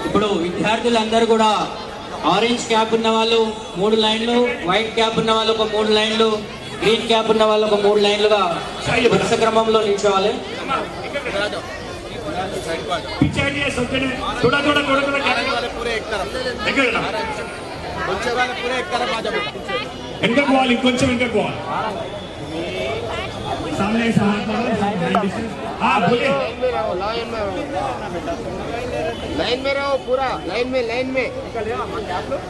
ఇప్పుడు విద్యార్థులందరూ కూడా ఆరెంజ్ క్యాప్ ఉన్న వాళ్ళు 3 లైన్లు, వైట్ క్యాప్ ఉన్న వాళ్ళు ఒక 3 లైన్లు, గ్రీన్ క్యాప్ ఉన్న వాళ్ళు ఒక 3 లైన్లుగా వరుస క్రమంలో నిల్చోవాలి. इनका बॉल इंకొంచెం इनका बॉल सामने से हाथ मारो हां बोलिए लाइन में रहो पूरा लाइन में निकल जाओ आप लोग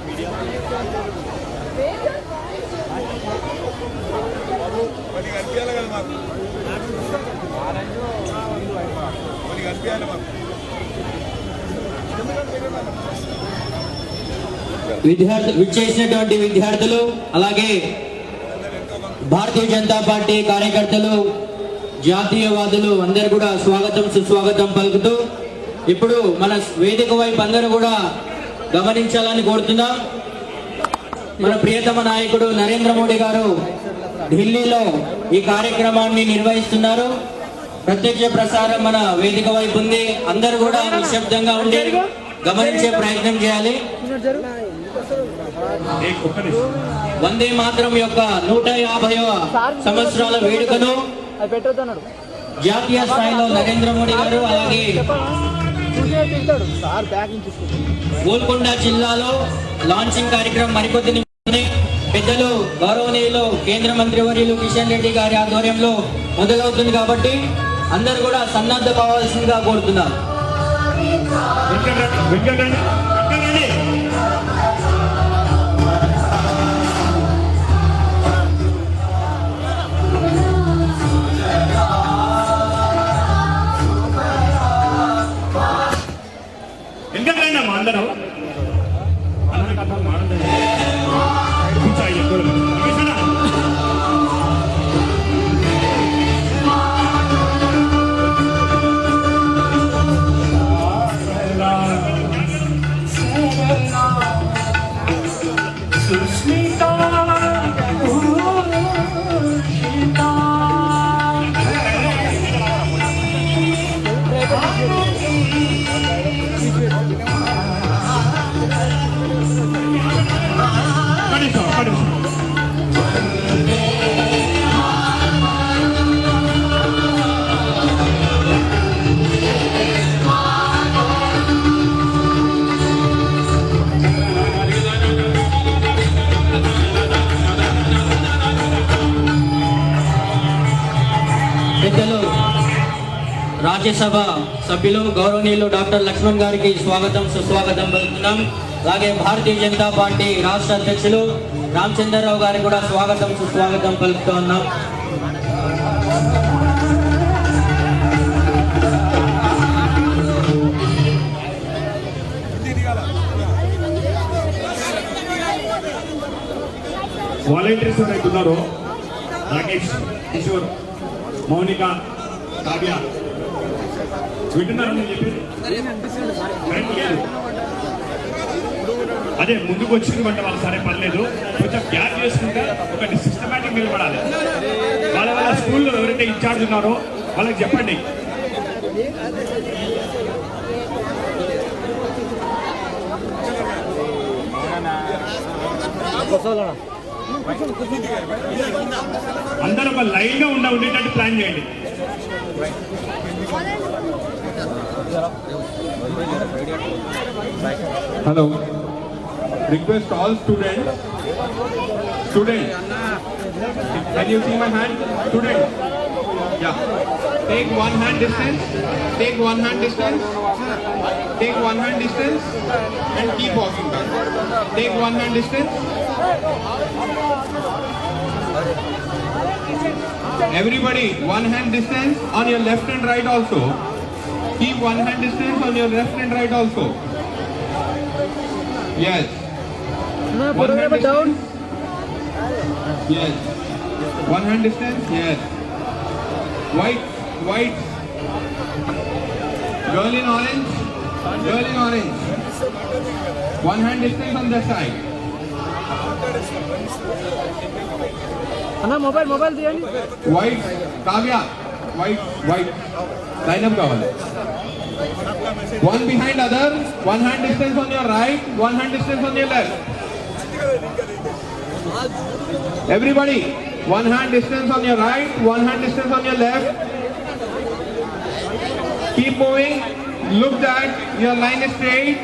మరి గర్పియాల కదా మాకు మరి గర్పియాల మాకు విచ్చేసినటువంటి విద్యార్థులు అలాగే భారతీయ జనతా పార్టీ కార్యకర్తలు జాతీయవాదులు అందరూ కూడా స్వాగతం సుస్వాగతం పలుకుతూ ఇప్పుడు మన వేదిక వైపు అందరూ కూడా గమనించాలని కోరుతున్నాం. మన ప్రియతమ నాయకుడు నరేంద్ర మోడీ గారు ఢిల్లీలో ఈ కార్యక్రమాన్ని నిర్వహిస్తున్నారు. ప్రత్యక్ష ప్రసారం మన వేదిక వైపు ఉంది. అందరూ కూడా నిశ్శబ్దంగా ఉండి గమనించే ప్రయత్నం చేయాలి. వందే మాతరం యొక్క 150వ సంవత్సరాల వేడుకను జాతీయ స్థాయిలో నరేంద్ర మోడీ గారు అలాగే గోల్కొండ జిల్లాలో లాంచింగ్ కార్యక్రమం మరికొద్ది నిమిషాలనే పెద్దలు గౌరవనీయులు కేంద్ర మంత్రి వర్యులు కిషన్ రెడ్డి గారి ఆధ్వర్యంలో మొదలవుతుంది కాబట్టి అందరూ కూడా సన్నద్ధ కావాల్సిందిగా కోరుతున్నారు. అందరూ రాజ్యసభ సభ్యులు గౌరవనీయులు డాక్టర్ లక్ష్మణ్ గారికి స్వాగతం సుస్వాగతం పలుకుతున్నాం. అలాగే భారతీయ జనతా పార్టీ రాష్ట్ర అధ్యక్షులు రామచంద్రరావు గారికి కూడా స్వాగతం సుస్వాగతం పలుకుతూ ఉన్నాం. వాలంటీర్స్ ఉన్నారు రాకేష్, కిషోర్, మౌనిక, కావ్య వింటున్నారని చెప్పి అదే ముందుకు వచ్చిందంటే వాళ్ళు సరే పర్లేదు, కొంచెం గ్యాప్ చేసుకుంటే ఒకటి సిస్టమేటిక్ నిలబడాలి. వాళ్ళ స్కూల్లో ఎవరైతే ఇన్ఛార్జ్ ఉన్నారో వాళ్ళకి చెప్పండి. అందరూ ఒక లైన్ గా ఉండేటట్టు ప్లాన్ చేయండి. Hello. Request all students. Can you see my hand? Student. Yeah. Take one hand distance. Take one hand distance. Take one hand distance and keep walking back. Take one hand distance. Everybody, one hand distance on your left and right also. Keep one hand distance on your left and right also. Yes. One hand distance. Yes. One hand distance. Yes. White. Girl in orange. One hand distance on that side. అన్న mobile తీయండి. White, Kavya, white. Line up kawale. One behind other, one hand distance on your right, one hand distance on your left. Everybody, one hand distance on your right, one hand distance on your left. Keep moving. Look that your line is straight.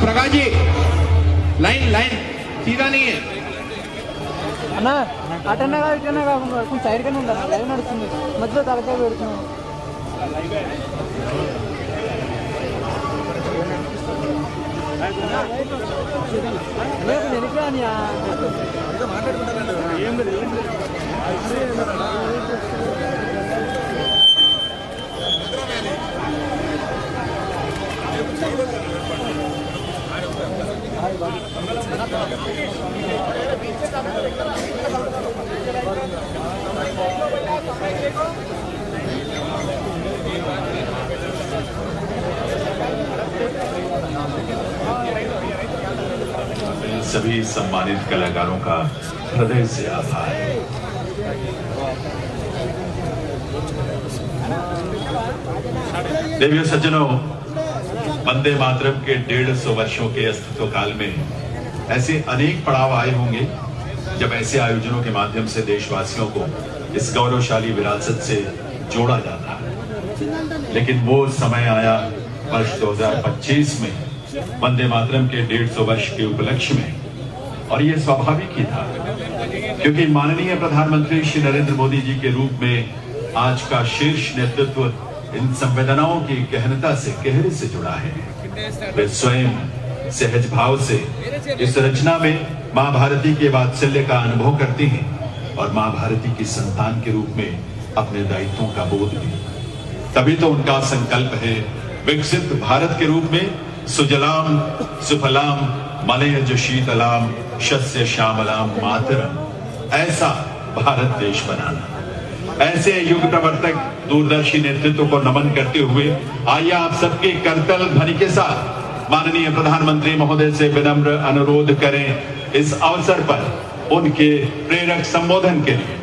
Prakash ji line सीधा नहीं है అన్న అటన్నా ఇటన్నా కాకుండా కొంచెం side గానే ఉండాలి. Live నడుస్తుంది, మధ్యలో తలకాయ పెడుతున్నాం. सभी सम्मानित कलाकारों का हृदय से आभार। देवियों सज्जनों, वंदे मातरम के 150 वर्षों के अस्तित्व काल में ऐसे अनेक पड़ाव आए होंगे जब ऐसे आयोजनों के माध्यम से देशवासियों को इस गौरवशाली विरासत से जोड़ा जाता है। लेकिन वो समय आया वर्ष 2025 में वंदे मातरम के 150 वर्ष के उपलक्ष्य में, और ये स्वाभाविक ही था क्योंकि माननीय प्रधानमंत्री श्री नरेंद्र मोदी जी के रूप में आज का शीर्ष नेतृत्व इन संवेदनाओं की गहनता से गहरे से जुड़ा है। वे स्वयं सहज भाव से इस रचना में मां भारती के वात्सल्य का अनुभव करती हैं और मां भारती की संतान के रूप में अपने दायित्वों का बोध भी। तभी तो उनका संकल्प है विकसित भारत के रूप में सुजलाम सुफलाम मलयज शीतलाम शस्य श्यामलाम मातरम, ऐसा भारत देश बनाना। ऐसे युग प्रवर्तक दूरदर्शी नेतृत्व को नमन करते हुए आइए आप सबके करतल ध्वनि के साथ माननीय प्रधानमंत्री महोदय से विनम्र अनुरोध करें इस अवसर पर उनके प्रेरक संबोधन के लिए।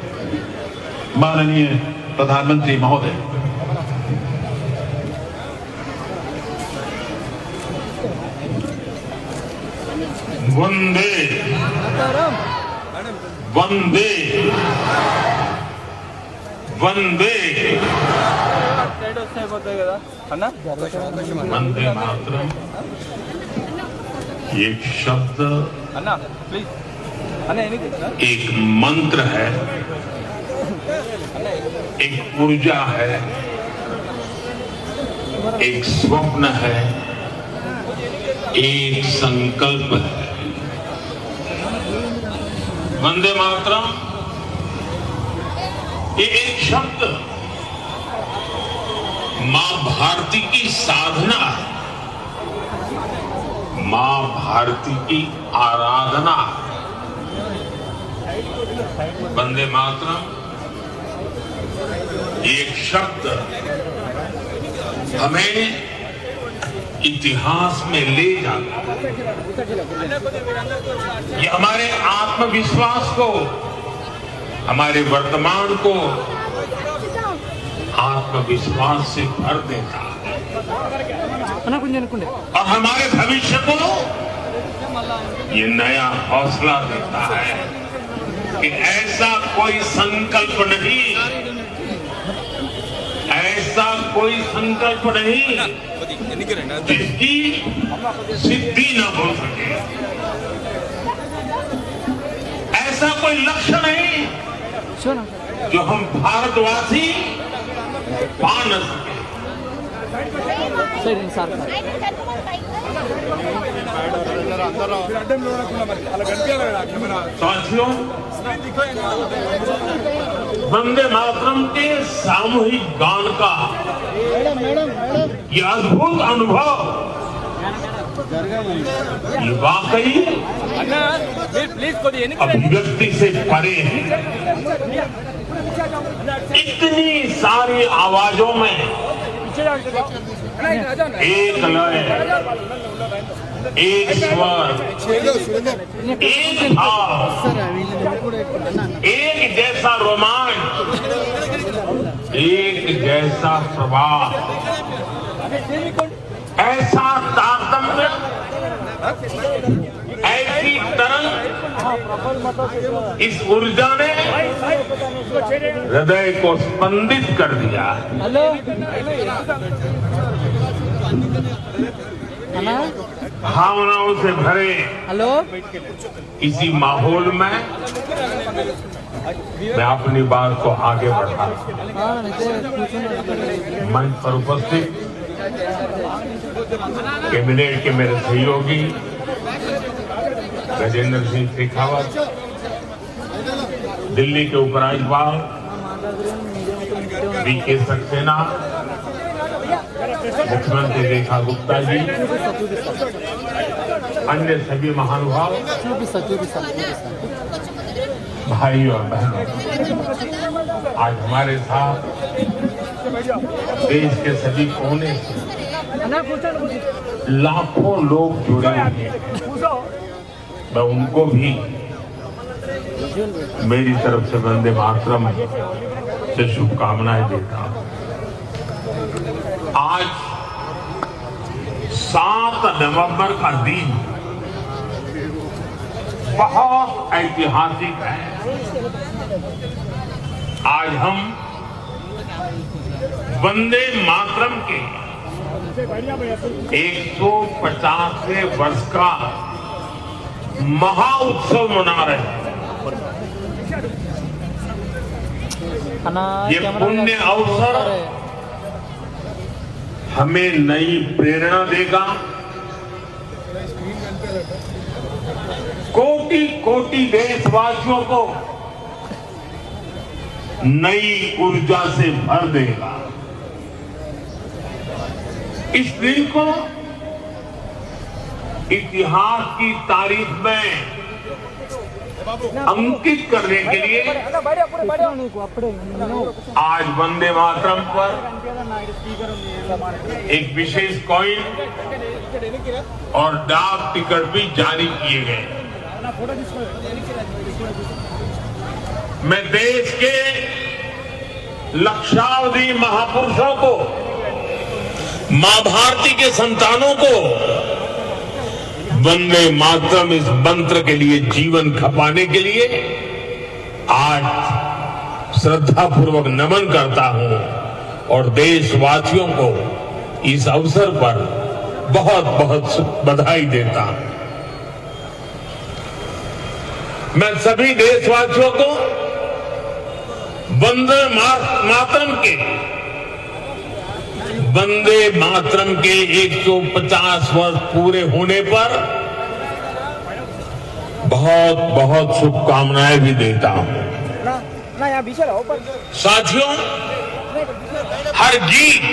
माननीय प्रधानमंत्री महोदय। वंदे वंदे वंदे वंदे मातरम एक शब्द, एक मंत्र है, एक ऊर्जा है, एक स्वप्न है, एक संकल्प है। वंदे मातरम ये एक शब्द मां भारती की साधना है, मां भारती की आराधना है। वंदे मातरम एक शब्द हमें इतिहास में ले जाता है। ये हमारे आत्मविश्वास को, हमारे वर्तमान को आत्मविश्वास से भर देता है और हमारे भविष्य को ये नया हौसला देता है कि ऐसा कोई संकल्प नहीं, ऐसा कोई संकल्प नहीं जिसकी सिद्धि न हो सके, ऐसा कोई लक्ष्य नहीं सुनो जो हम भारतवासी पा न सके। सर సార్ साथियों, वंदे मातरम के सामूहिक गान का ये अद्भुत अनुभव ये वाकई अभिव्यक्ति से परे है। इतनी सारी आवाजों में एक लय, एक स्वर, एक भाव, एक जैसा रोमांच, एक जैसा प्रवाह, ऐसा तारतम्य, ऐसी तरंग, इस ऊर्जा ने हृदय को स्पंदित कर दिया। हेलो అన్నా भावनाओं से भरे हेलो इसी माहौल में मैं अपनी बात को आगे बढ़ा। मंच पर उपस्थित कैबिनेट के मेरे सहयोगी गजेंद्र सिंह शेखावत, दिल्ली के उपराज्यपाल वीके सक्सेना, मुख्यमंत्री रेखा गुप्ता जी, अन्य सभी महानुभाव, भाई और बहनों, आज हमारे साथ देश के सभी कोने से लाखों लोग जुड़े हैं। मैं उनको भी मेरी तरफ से वंदे मातरम से शुभकामनाएं देता हूं। आज 7 नवंबर का दिन बहुत ऐतिहासिक है। आज हम वंदे मातरम के 150वें वर्ष का महाउत्सव मना रहे हैं। ये पुण्य अवसर हमें नई प्रेरणा देगा, कोटि कोटि देशवासियों को नई ऊर्जा से भर देगा। इस दिन को इतिहास की तारीख में अंकित करने के लिए आज वंदे मातरम पर एक विशेष कॉइन और डाक टिकट भी जारी किए गए। मैं देश के लक्षावधि महापुरुषों को, मां भारती के संतानों को वंदे मातरम इस मंत्र के लिए जीवन खपाने के लिए आज श्रद्धापूर्वक नमन करता हूं और देशवासियों को इस अवसर पर बहुत बहुत बधाई देता हूं। मैं सभी देशवासियों को वंदे मातरम के 150 वर्ष पूरे होने पर बहुत बहुत शुभकामनाएं भी देता हूं। साथियों, हर गीत,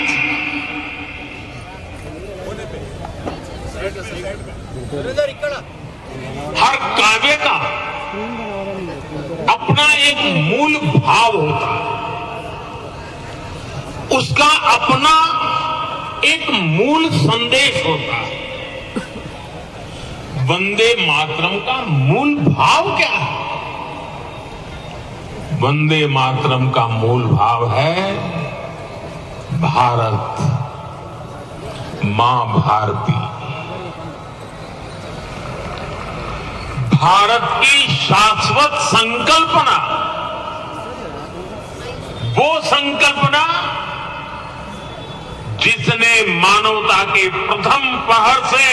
हर काव्य का अपना एक मूल भाव होता है, उसका अपना एक मूल संदेश होता है। वंदे मातरम का मूल भाव क्या है? वंदे मातरम का मूल भाव है भारत मां भारती, भारत की शाश्वत संकल्पना, वो संकल्पना जिसने मानवता के प्रथम पहर से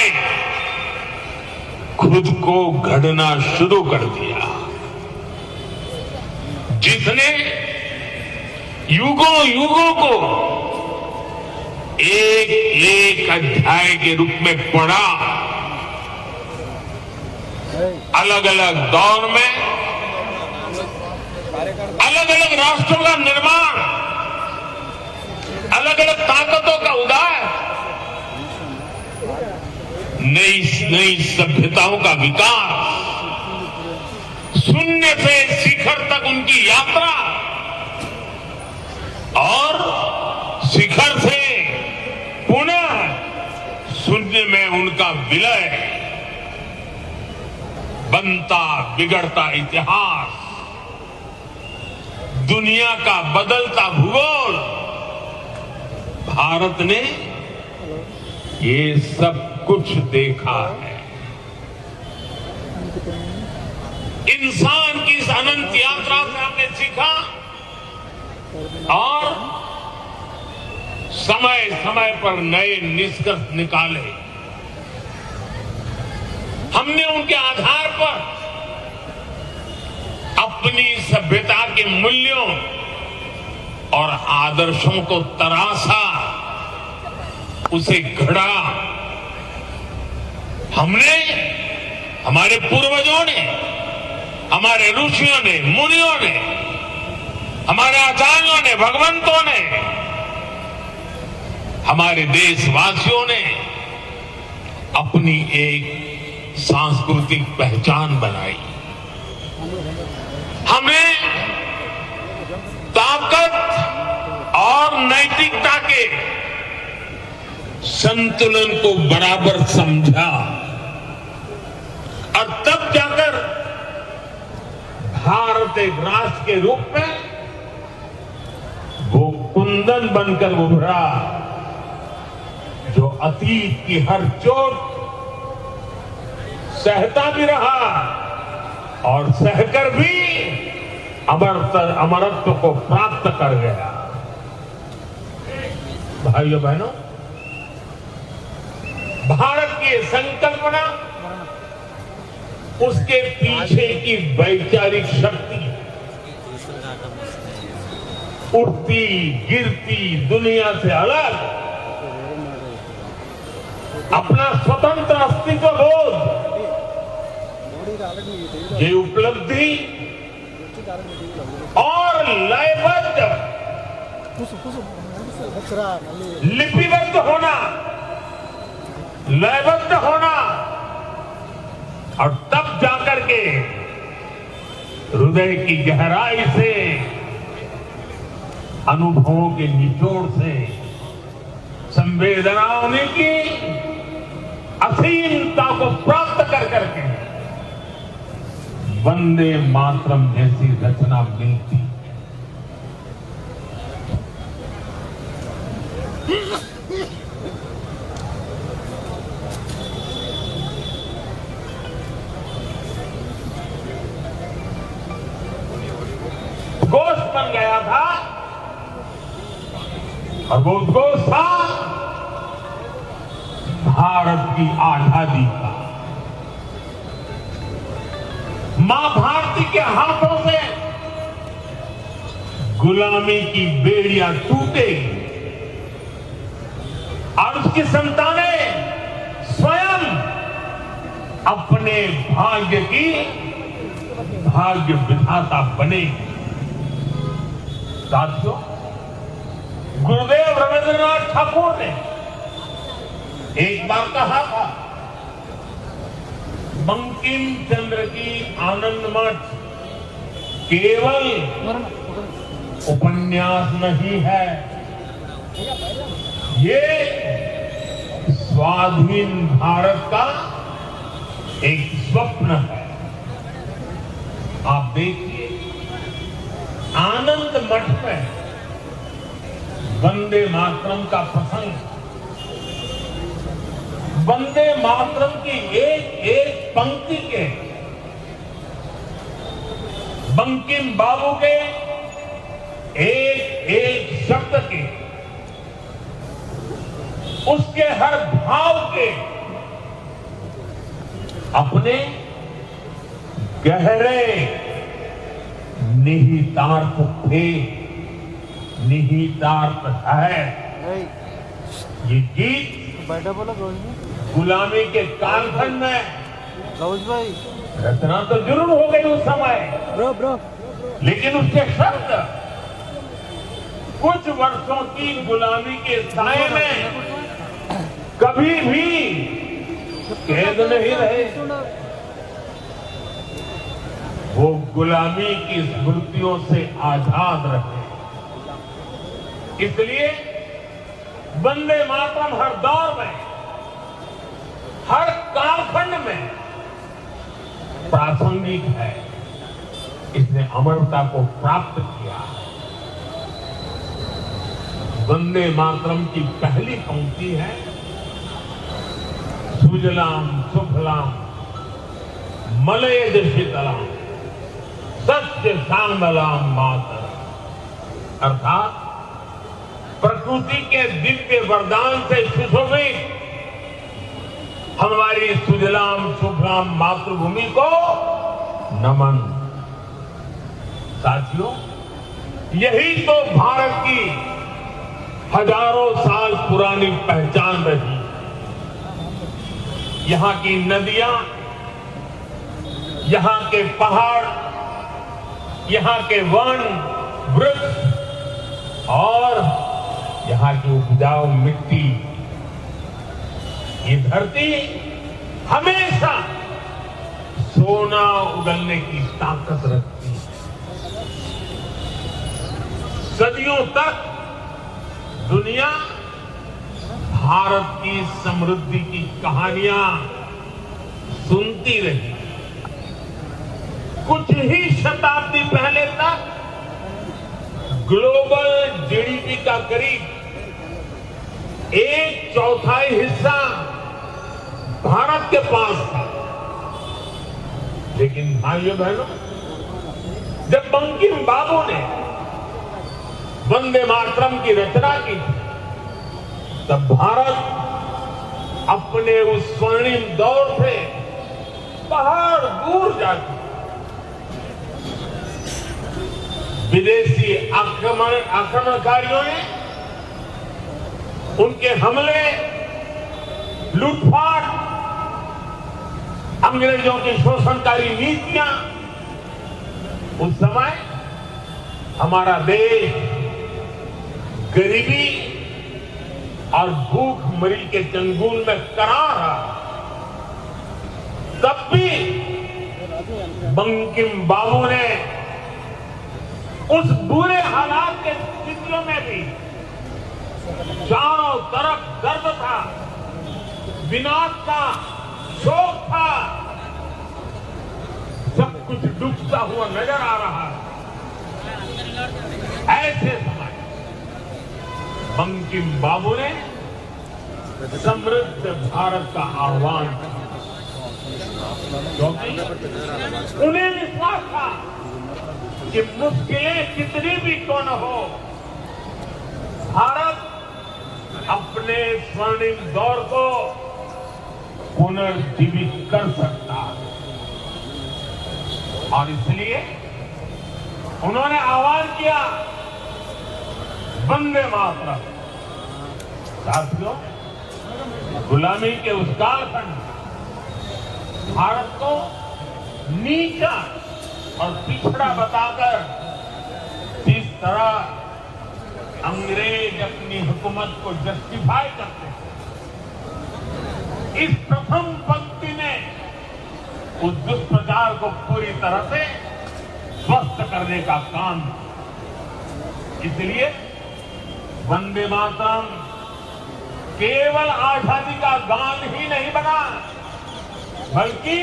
खुद को गढ़ना शुरू कर दिया। जिसने युगों युगों को एक एक अध्याय के रूप में पढ़ा, अलग अलग दौर में अलग अलग राष्ट्रों का निर्माण, अलग अलग ताकतों का उदय, नई नई सभ्यताओं का विकास, शून्य से शिखर तक उनकी यात्रा और शिखर से पुनः शून्य में उनका विलय, बनता बिगड़ता इतिहास, दुनिया का बदलता भूगोल, भारत ने ये सब कुछ देखा है। इंसान की इस अनंत यात्रा से हमने सीखा और समय समय पर नए निष्कर्ष निकाले। हमने उनके आधार पर अपनी सभ्यता के मूल्यों और आदर्शों को तराशा, उसे घड़ा। हमने, हमारे पूर्वजों ने, हमारे ऋषियों ने, मुनियों ने, हमारे आचार्यों ने, भगवंतों ने, हमारे देशवासियों ने अपनी एक सांस्कृतिक पहचान बनाई। हमें ताकत और नैतिकता के संतुलन को बराबर समझा और तब जाकर भारत एक राष्ट्र के रूप में वो कुंदन बनकर उभरा जो अतीत की हर चोट सहता भी रहा और सहकर भी अमरत्व को प्राप्त कर गया। भाइयों बहनों, भारत की संकल्पना, उसके पीछे की वैचारिक शक्ति, उठती गिरती दुनिया से अलग अपना स्वतंत्र अस्तित्व बोध, ये उपलब्धि और लयबद्ध लिपिबद्ध होना, लयबद्ध होना और तब जाकर के हृदय की गहराई से, अनुभवों के निचोड़ से, संवेदनाओं की असीमता को प्राप्त कर करके वंदे मातरम जैसी रचना मिलती। गोश्त बन गया था और वो गोश्त था भारत की आजादी का। मां भारती के हाथों से गुलामी की बेड़ियां टूटेगी और उसकी संतानें स्वयं अपने भाग्य की भाग्य विधाता बनेगी। साथियों, गुरुदेव रविंद्रनाथ ठाकुर ने एक बार कहा था, बंकिम चंद्र की आनंद मठ केवल उपन्यास नहीं है, ये स्वाधीन भारत का एक स्वप्न है। आप देखिए, आनंद मठ में वंदे मातरम का प्रसंग, वंदे मातरम की एक एक पंक्ति के, बंकिम बाबू के एक एक शब्द के, उसके हर भाव के अपने गहरे निहितार्थ थे, निहितार्थ है। ये गीत बैठा बोला गौज में, गुलामी के कालखंड में गौज भाई रचना तो जरूर हो गई उस समय, ब्रो लेकिन उसके शब्द कुछ वर्षों की गुलामी के साए में कभी भी कैद नहीं रहे। वो गुलामी की स्मृतियों से आजाद रहे। इसलिए वंदे मातरम हर दौर में, हर कालखंड में प्रासंगिक है। इसने अमरता को प्राप्त किया। वंदे मातरम की पहली पंक्ति है, सुजलाम सुफलाम मलयज शीतलाम सत्य सांगलाम मातरम, अर्थात प्रकृति के दिव्य वरदान से सुशोभित हमारी सुजलाम सुफलाम मातृभूमि को नमन। साथियों, यही तो भारत की हजारों साल पुरानी पहचान रही। यहां की नदियां, यहां के पहाड़, यहां के वन वृक्ष और यहां की उपजाऊ मिट्टी, ये धरती हमेशा सोना उगलने की ताकत रखती है। सदियों तक दुनिया भारत की समृद्धि की कहानियां सुनती रही। कुछ ही शताब्दी पहले तक ग्लोबल जीडीपी का करीब 1/4 हिस्सा भारत के पास था। लेकिन भाइयों बहनों, जब बंकिम बाबू ने वंदे मातरम की रचना की थी, तब भारत अपने उस स्वर्णिम दौर से पहाड़ दूर जा चुका। विदेशी आक्रमणकारियों ने उनके हमले, लूटपाट, अंग्रेजों की शोषणकारी नीतियां, उस समय हमारा देश गरीबी और भूखमरी के चंगुल में करार रहा। तब भी बंकिम बाबू ने उस बुरे हालात के स्थितियों में भी चारों तरफ दर्द था, विनाश था, शोक था, सब कुछ डूबता हुआ नजर आ रहा है। ऐसे समय बंकिम बाबू ने समृद्ध भारत का आह्वान किया, क्योंकि उन्हें विश्वास था कि मुश्किलें कितनी भी क्यों न हो, भारत अपने स्वर्णिम दौर को पुनर्जीवित कर सकता है। और इसलिए उन्होंने आह्वान किया, वंदे मातरम। साथियों, गुलामी के उस कालखंड भारत को नीचा और पिछड़ा बताकर जिस तरह अंग्रेज अपनी हुकूमत को जस्टिफाई करते हैं, इस प्रथम पंक्ति ने उस दुष्प्रचार को पूरी तरह से ध्वस्त करने का काम। इसलिए वंदे मातरम केवल आजादी का गान ही नहीं बना, बल्कि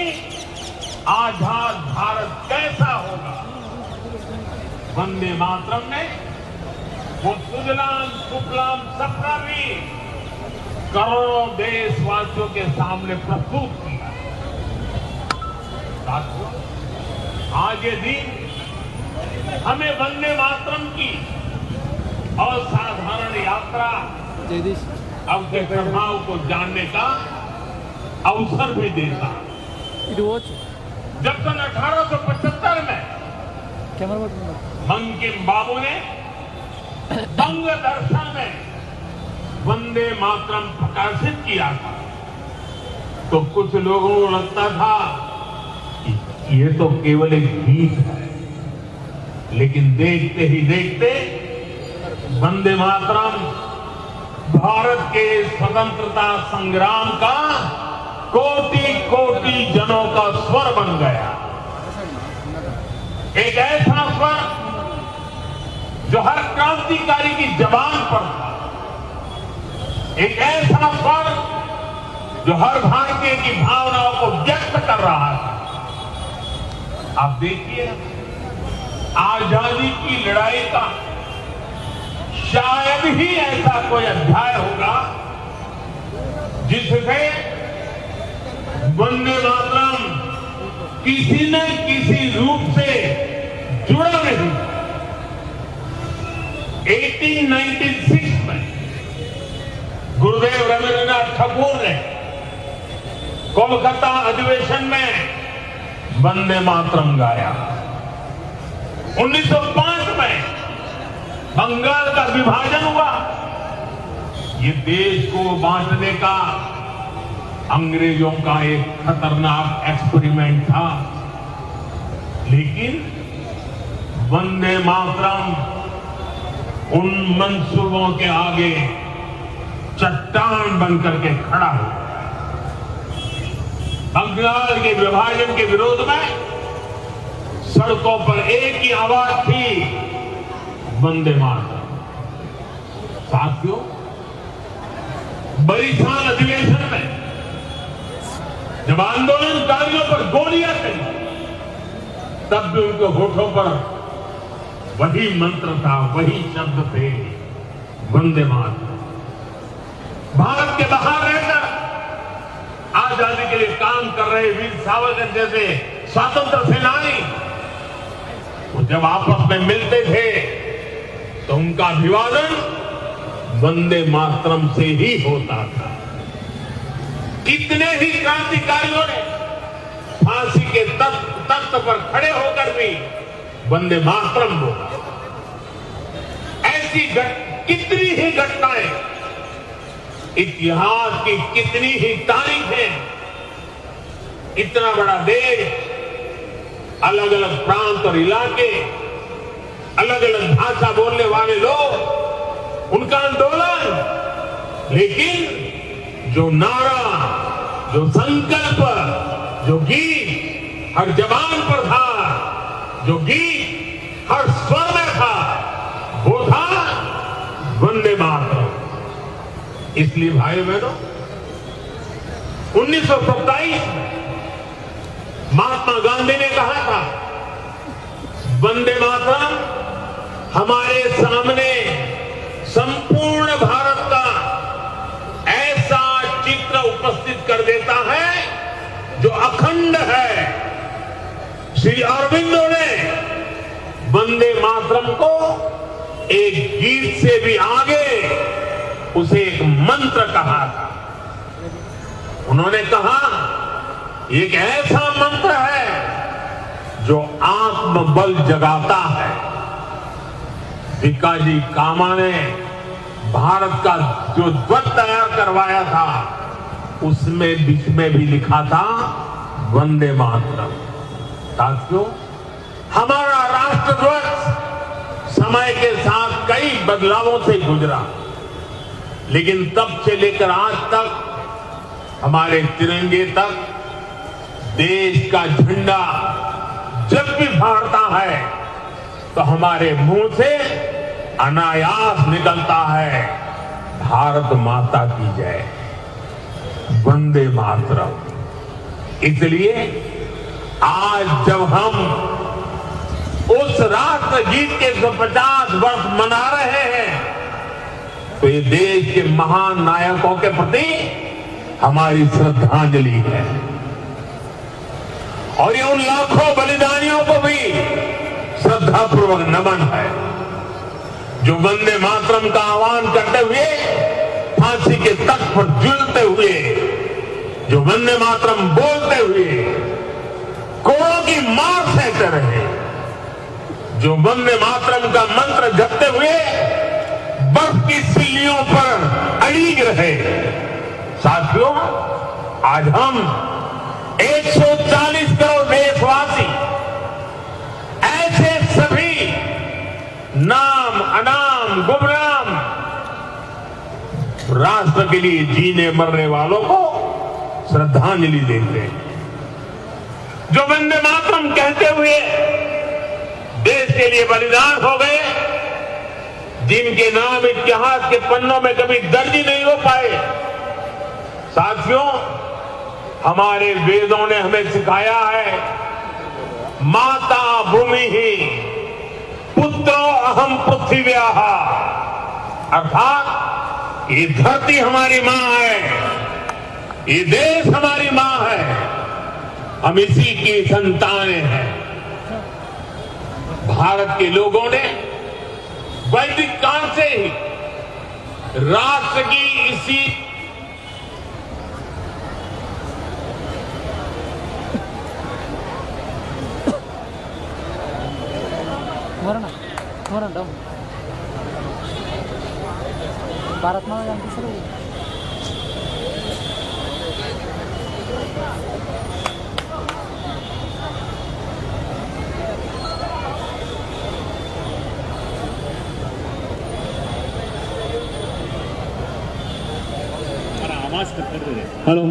आजाद भारत कैसा होगा, वंदे मातरम ने वो सुजलाम सुफलाम सपना भी करोड़ों देशवासियों के सामने प्रस्तुत किया। साथियों, आज ये दिन हमें वंदे मातरम की असाधारण यात्रा अब के प्रभाव को जानने का अवसर भी देता। जब सन 1875 में कैमरा पట్టుకుంటా बंकिम बाबू ने बंग दर्शन में वंदे मातरम प्रकाशित किया था, तो कुछ लोगों को लगता था कि ये तो केवल एक गीत है, लेकिन देखते ही देखते वंदे मातरम भारत के स्वतंत्रता संग्राम का कोटि कोटि जनों का स्वर बन गया। एक ऐसा स्वर जो हर क्रांतिकारी की जबान पर था, एक ऐसा स्वर जो हर भारतीय की भावनाओं को व्यक्त कर रहा था। आप देखिए, आजादी की लड़ाई का शायद ही ऐसा कोई अध्याय होगा जिससे वंदे मातरम किसी न किसी रूप से जुड़ा नहीं। 1896 में गुरुदेव रविन्द्रनाथ ठाकुर ने कोलकाता अधिवेशन में वंदे मातरम गाया। 1905 में बंगाल का विभाजन हुआ। ये देश को बांटने का अंग्रेजों का एक खतरनाक एक्सपेरिमेंट था, लेकिन वंदे मातरम उन मंसूबों के आगे चट्टान बनकर के खड़ा हो। बंगाल के विभाजन के विरोध में सड़कों पर एक ही आवाज थी, वंदे मातरम। साथियों, बरिशाल अधिवेशन में जब आंदोलनकारियों पर गोलियां चली, तब भी उनके होठों पर वही मंत्र था, वही शब्द थे, वंदे मातरम। भारत के बाहर रहकर आजादी के लिए काम कर रहे वीर सावरकर जैसे स्वतंत्र सेनानी, वो जब आपस में मिलते थे तो उनका अभिवादन वंदे मातरम से ही होता था। कितने ही क्रांतिकारियों ने फांसी के तख्त पर खड़े होकर भी वंदे मातरम बोला। ऐसी कितनी ही घटनाएं, इतिहास की कितनी ही तारीखें, इतना बड़ा देश, अलग अलग प्रांत और इलाके, अलग अलग भाषा बोलने वाले लोग, उनका आंदोलन, लेकिन जो नारा, जो संकल्प, जो गीत हर जबान पर था, जो गीत हर स्वर में था, वो था वंदे मातरम। इसलिए भाई बहनों, 1927 में महात्मा गांधी ने कहा था, वंदे मातरम हमारे सामने संपूर्ण भारत का ऐसा चित्र उपस्थित कर देता है जो अखंड है। श्री अरविंदो ने वंदे मातरम को एक गीत से भी आगे उसे एक मंत्र कहा था। उन्होंने कहा, एक ऐसा मंत्र है जो आत्मबल जगाता है। भिकाजी कामा ने भारत का जो ध्वज तैयार करवाया था, उसमें बीच में भी लिखा था वंदे मातरम। साथियों, हमारा राष्ट्र ध्वज समय के साथ कई बदलावों से गुजरा, लेकिन तब से लेकर आज तक हमारे तिरंगे तक देश का झंडा जब भी फहरता है तो हमारे मुंह से अनायास निकलता है, भारत माता की जय, वंदे मातरम। इसलिए आज जब हम उस राष्ट्र गीत के 150 वर्ष मना रहे हैं, तो ये देश के महान नायकों के प्रति हमारी श्रद्धांजलि है, और ये उन लाखों बलिदानियों को भी श्रद्धापूर्वक नमन है जो वंदे मातरम का आह्वान करते हुए फांसी के तख्त पर झूलते हुए, जो वंदे मातरम बोलते हुए कोड़ों की मार सहते रहे, जो वंदे मातरम का मंत्र जपते हुए बर्फ की सिल्लियों पर अड़ीग रहे। साथियों, आज हम 140 करोड़ देशवासी ऐसे सभी नाम अनाम गुमनाम राष्ट्र के लिए जीने मरने वालों को श्रद्धांजलि देते हैं, जो वंदे मातरम कहते हुए देश के लिए बलिदान हो गए, जिनके नाम इतिहास के पन्नों में कभी दर्ज ही नहीं हो पाए। साथियों, हमारे वेदों ने हमें सिखाया है, माता भूमि ही पुत्रो अहम पृथिव्याः, अर्थात ये धरती हमारी मां है, ये देश हमारी मां है, हम इसी की संतानें हैं। भारत के लोगों ने वैदिक काल से ही राष्ट्र की इसी भारत में जानते सर हेलो,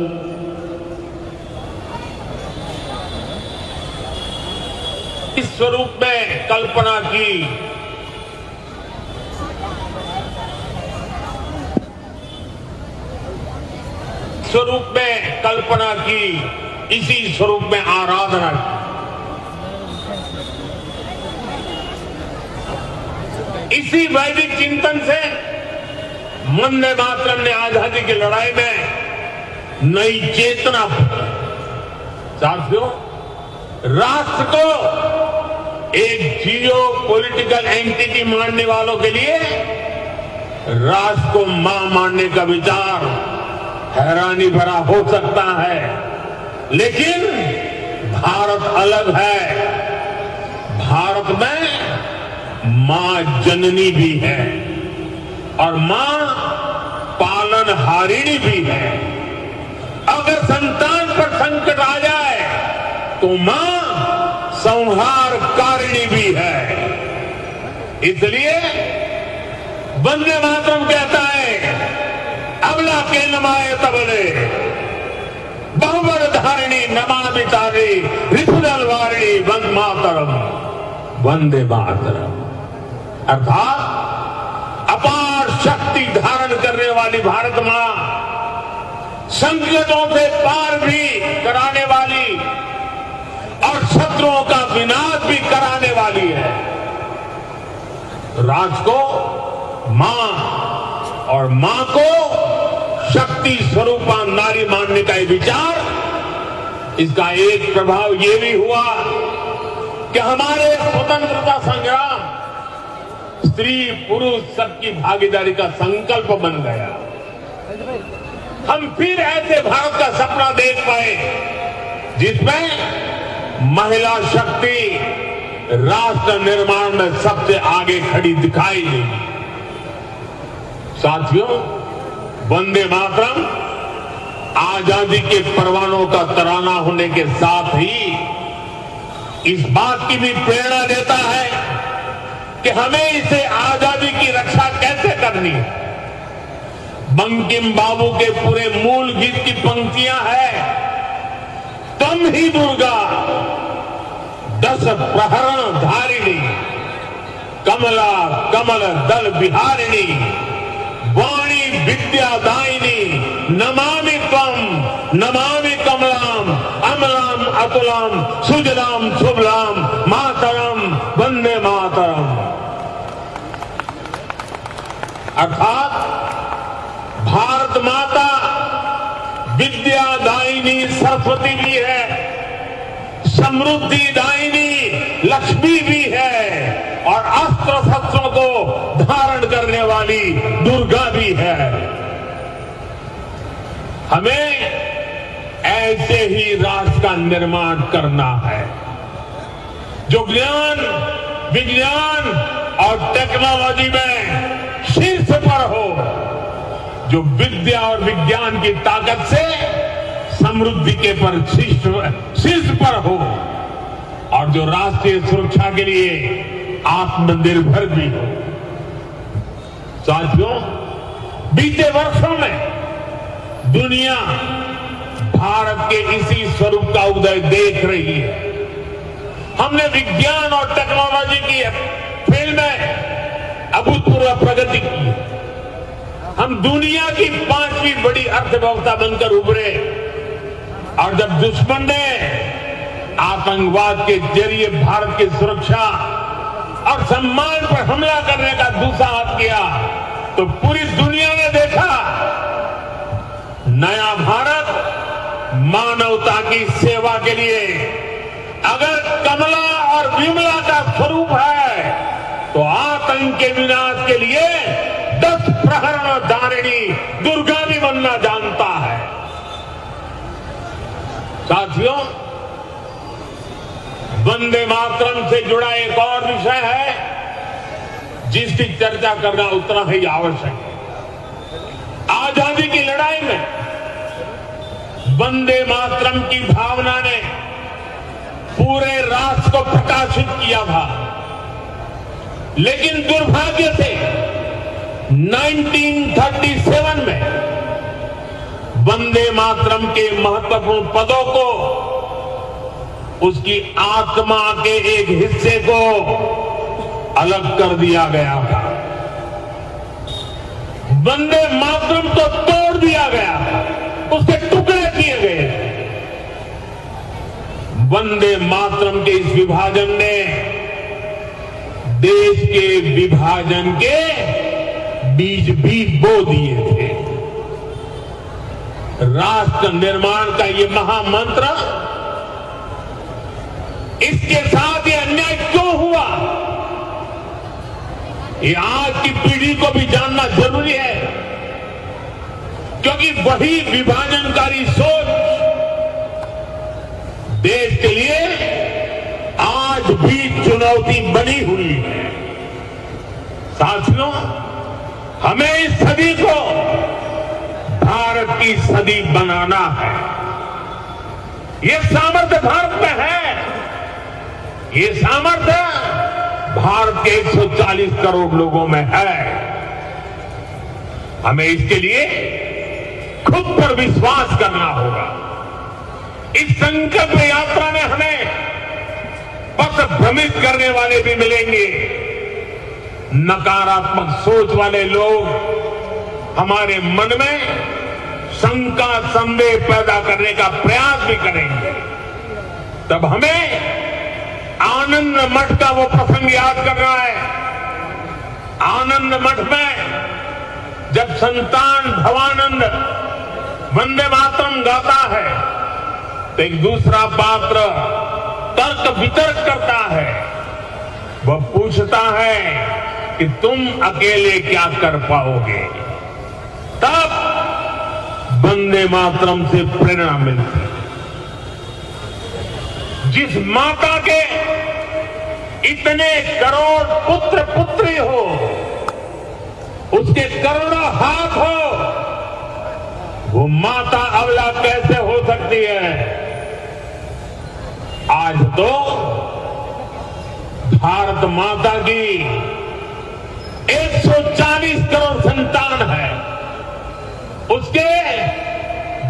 इस स्वरूप में कल्पना की, स्वरूप में कल्पना की, इसी स्वरूप में आराधना की। इसी वैदिक चिंतन से वंदे मातरम ने आजादी की लड़ाई में नई चेतना। साथियों, राष्ट्र को एक जियो पॉलिटिकल एंटिटी मानने वालों के लिए राष्ट्र को मां मानने का विचार हैरानी भरा हो सकता है, लेकिन भारत अलग है। भारत में मां जननी भी है और मां पालनहारिणी भी है। अगर संतान पर संकट आ जाए तो मां संहारकारिणी भी है। इसलिए वंदे मातरम कहता है, अबला के नमाए तबले बहुबर धारिणी नमामि तारे ऋतुदल वारिणी वंदे मातरम, वंदे मातरम। अर्थात अपार शक्ति धारण करने वाली भारत मां संकटों से पार भी कराने वाली और शत्रुओं का विनाश भी कराने वाली है। राष्ट्र को मां और मां को शक्ति स्वरूपा नारी मानने का ये विचार, इसका एक प्रभाव ये भी हुआ कि हमारे स्वतंत्रता संग्राम स्त्री पुरुष सबकी भागीदारी का संकल्प बन गया। हम फिर ऐसे भारत का सपना देख पाए जिसमें महिला शक्ति राष्ट्र निर्माण में सबसे आगे खड़ी दिखाई देगी। साथियों, वंदे मातरम आजादी के परवानों का तराना होने के साथ ही इस बात की भी प्रेरणा देता है कि हमें इसे आजादी की रक्षा कैसे करनी है। बंकिम बाबू के पूरे मूल गीत की पंक्तियां हैं, तुम ही दुर्गा 10 प्रहरण धारिणी, कमला कमल दल बिहारिणी, वाणी विद्यादायिनी, नमामि त्वं नमामि कमलाम अमलाम अतुलाम सुजलाम शुभलाम मातरम वंदे मातरम। अर्थात भारत माता विद्यादायिनी सरस्वती भी है, समृद्धि दायिनी लक्ष्मी भी है और अस्त्र शस्त्रों को धारण करने वाली दुर्गा भी है। हमें ऐसे ही राष्ट्र का निर्माण करना है जो ज्ञान विज्ञान और टेक्नोलॉजी में शीर्ष पर हो, जो विद्या और विज्ञान की ताकत से समृद्धि के पर शीर्ष पर हो, और जो राष्ट्रीय सुरक्षा के लिए आत्मनिर्भर भी हो। साथियों, बीते वर्षों में दुनिया भारत के इसी स्वरूप का उदय देख रही है। हमने विज्ञान और टेक्नोलॉजी की फील्ड में अभूतपूर्व प्रगति की है। हम दुनिया की 5वीं बड़ी अर्थव्यवस्था बनकर उभरे, और जब दुश्मन ने आतंकवाद के जरिए भारत की सुरक्षा और सम्मान पर हमला करने का दुस्साहस किया, तो पूरी दुनिया ने देखा नया भारत मानवता की सेवा के लिए अगर कमला और विमला का स्वरूप है, तो आतंक के विनाश के लिए 10 प्रहरण धारिणी दुर्गा भी बनना जानता है। साथियों, वंदे मातरम से जुड़ा एक और विषय है जिसकी चर्चा करना उतना ही आवश्यक है। आजादी की लड़ाई में वंदे मातरम की भावना ने पूरे राष्ट्र को प्रकाशित किया था, लेकिन दुर्भाग्य से 1937 में वंदे मातरम के महत्वपूर्ण पदों को, उसकी आत्मा के एक हिस्से को अलग कर दिया गया था। वंदे मातरम को तोड़ दिया गया था, उसके टुकड़े किए गए थे। वंदे मातरम के इस विभाजन ने देश के विभाजन के बीज भी बो दिए थे। राष्ट्र निर्माण का ये महामंत्र, इसके साथ ये अन्याय क्यों हुआ, ये आज की पीढ़ी को भी जानना जरूरी है, क्योंकि वही विभाजनकारी सोच देश के लिए आज भी चुनौती बनी हुई है। साथियों, हमें इस सदी को भारत की सदी बनाना है। ये सामर्थ्य भारत में है, ये सामर्थ्य भारत के 140 करोड़ लोगों में है। हमें इसके लिए खुद पर विश्वास करना होगा। इस संकल्प यात्रा में हमें पथ भ्रमित करने वाले भी मिलेंगे, नकारात्मक सोच वाले लोग हमारे मन में शंका संदेह पैदा करने का प्रयास भी करेंगे। तब हमें आनंद मठ का वो प्रसंग याद करना है। आनंद मठ में जब संतान भवानंद वंदे मातरम गाता है, तो एक दूसरा पात्र तर्क वितर्क करता है। वह पूछता है कि तुम अकेले क्या कर पाओगे। तब वंदे मातरम से प्रेरणा मिलती है। जिस माता के इतने करोड़ पुत्र पुत्री हो, उसके करोड़ों हाथ हो, वो माता अबला कैसे हो सकती है। आज तो भारत माता की 140 करोड़ संतान है, उसके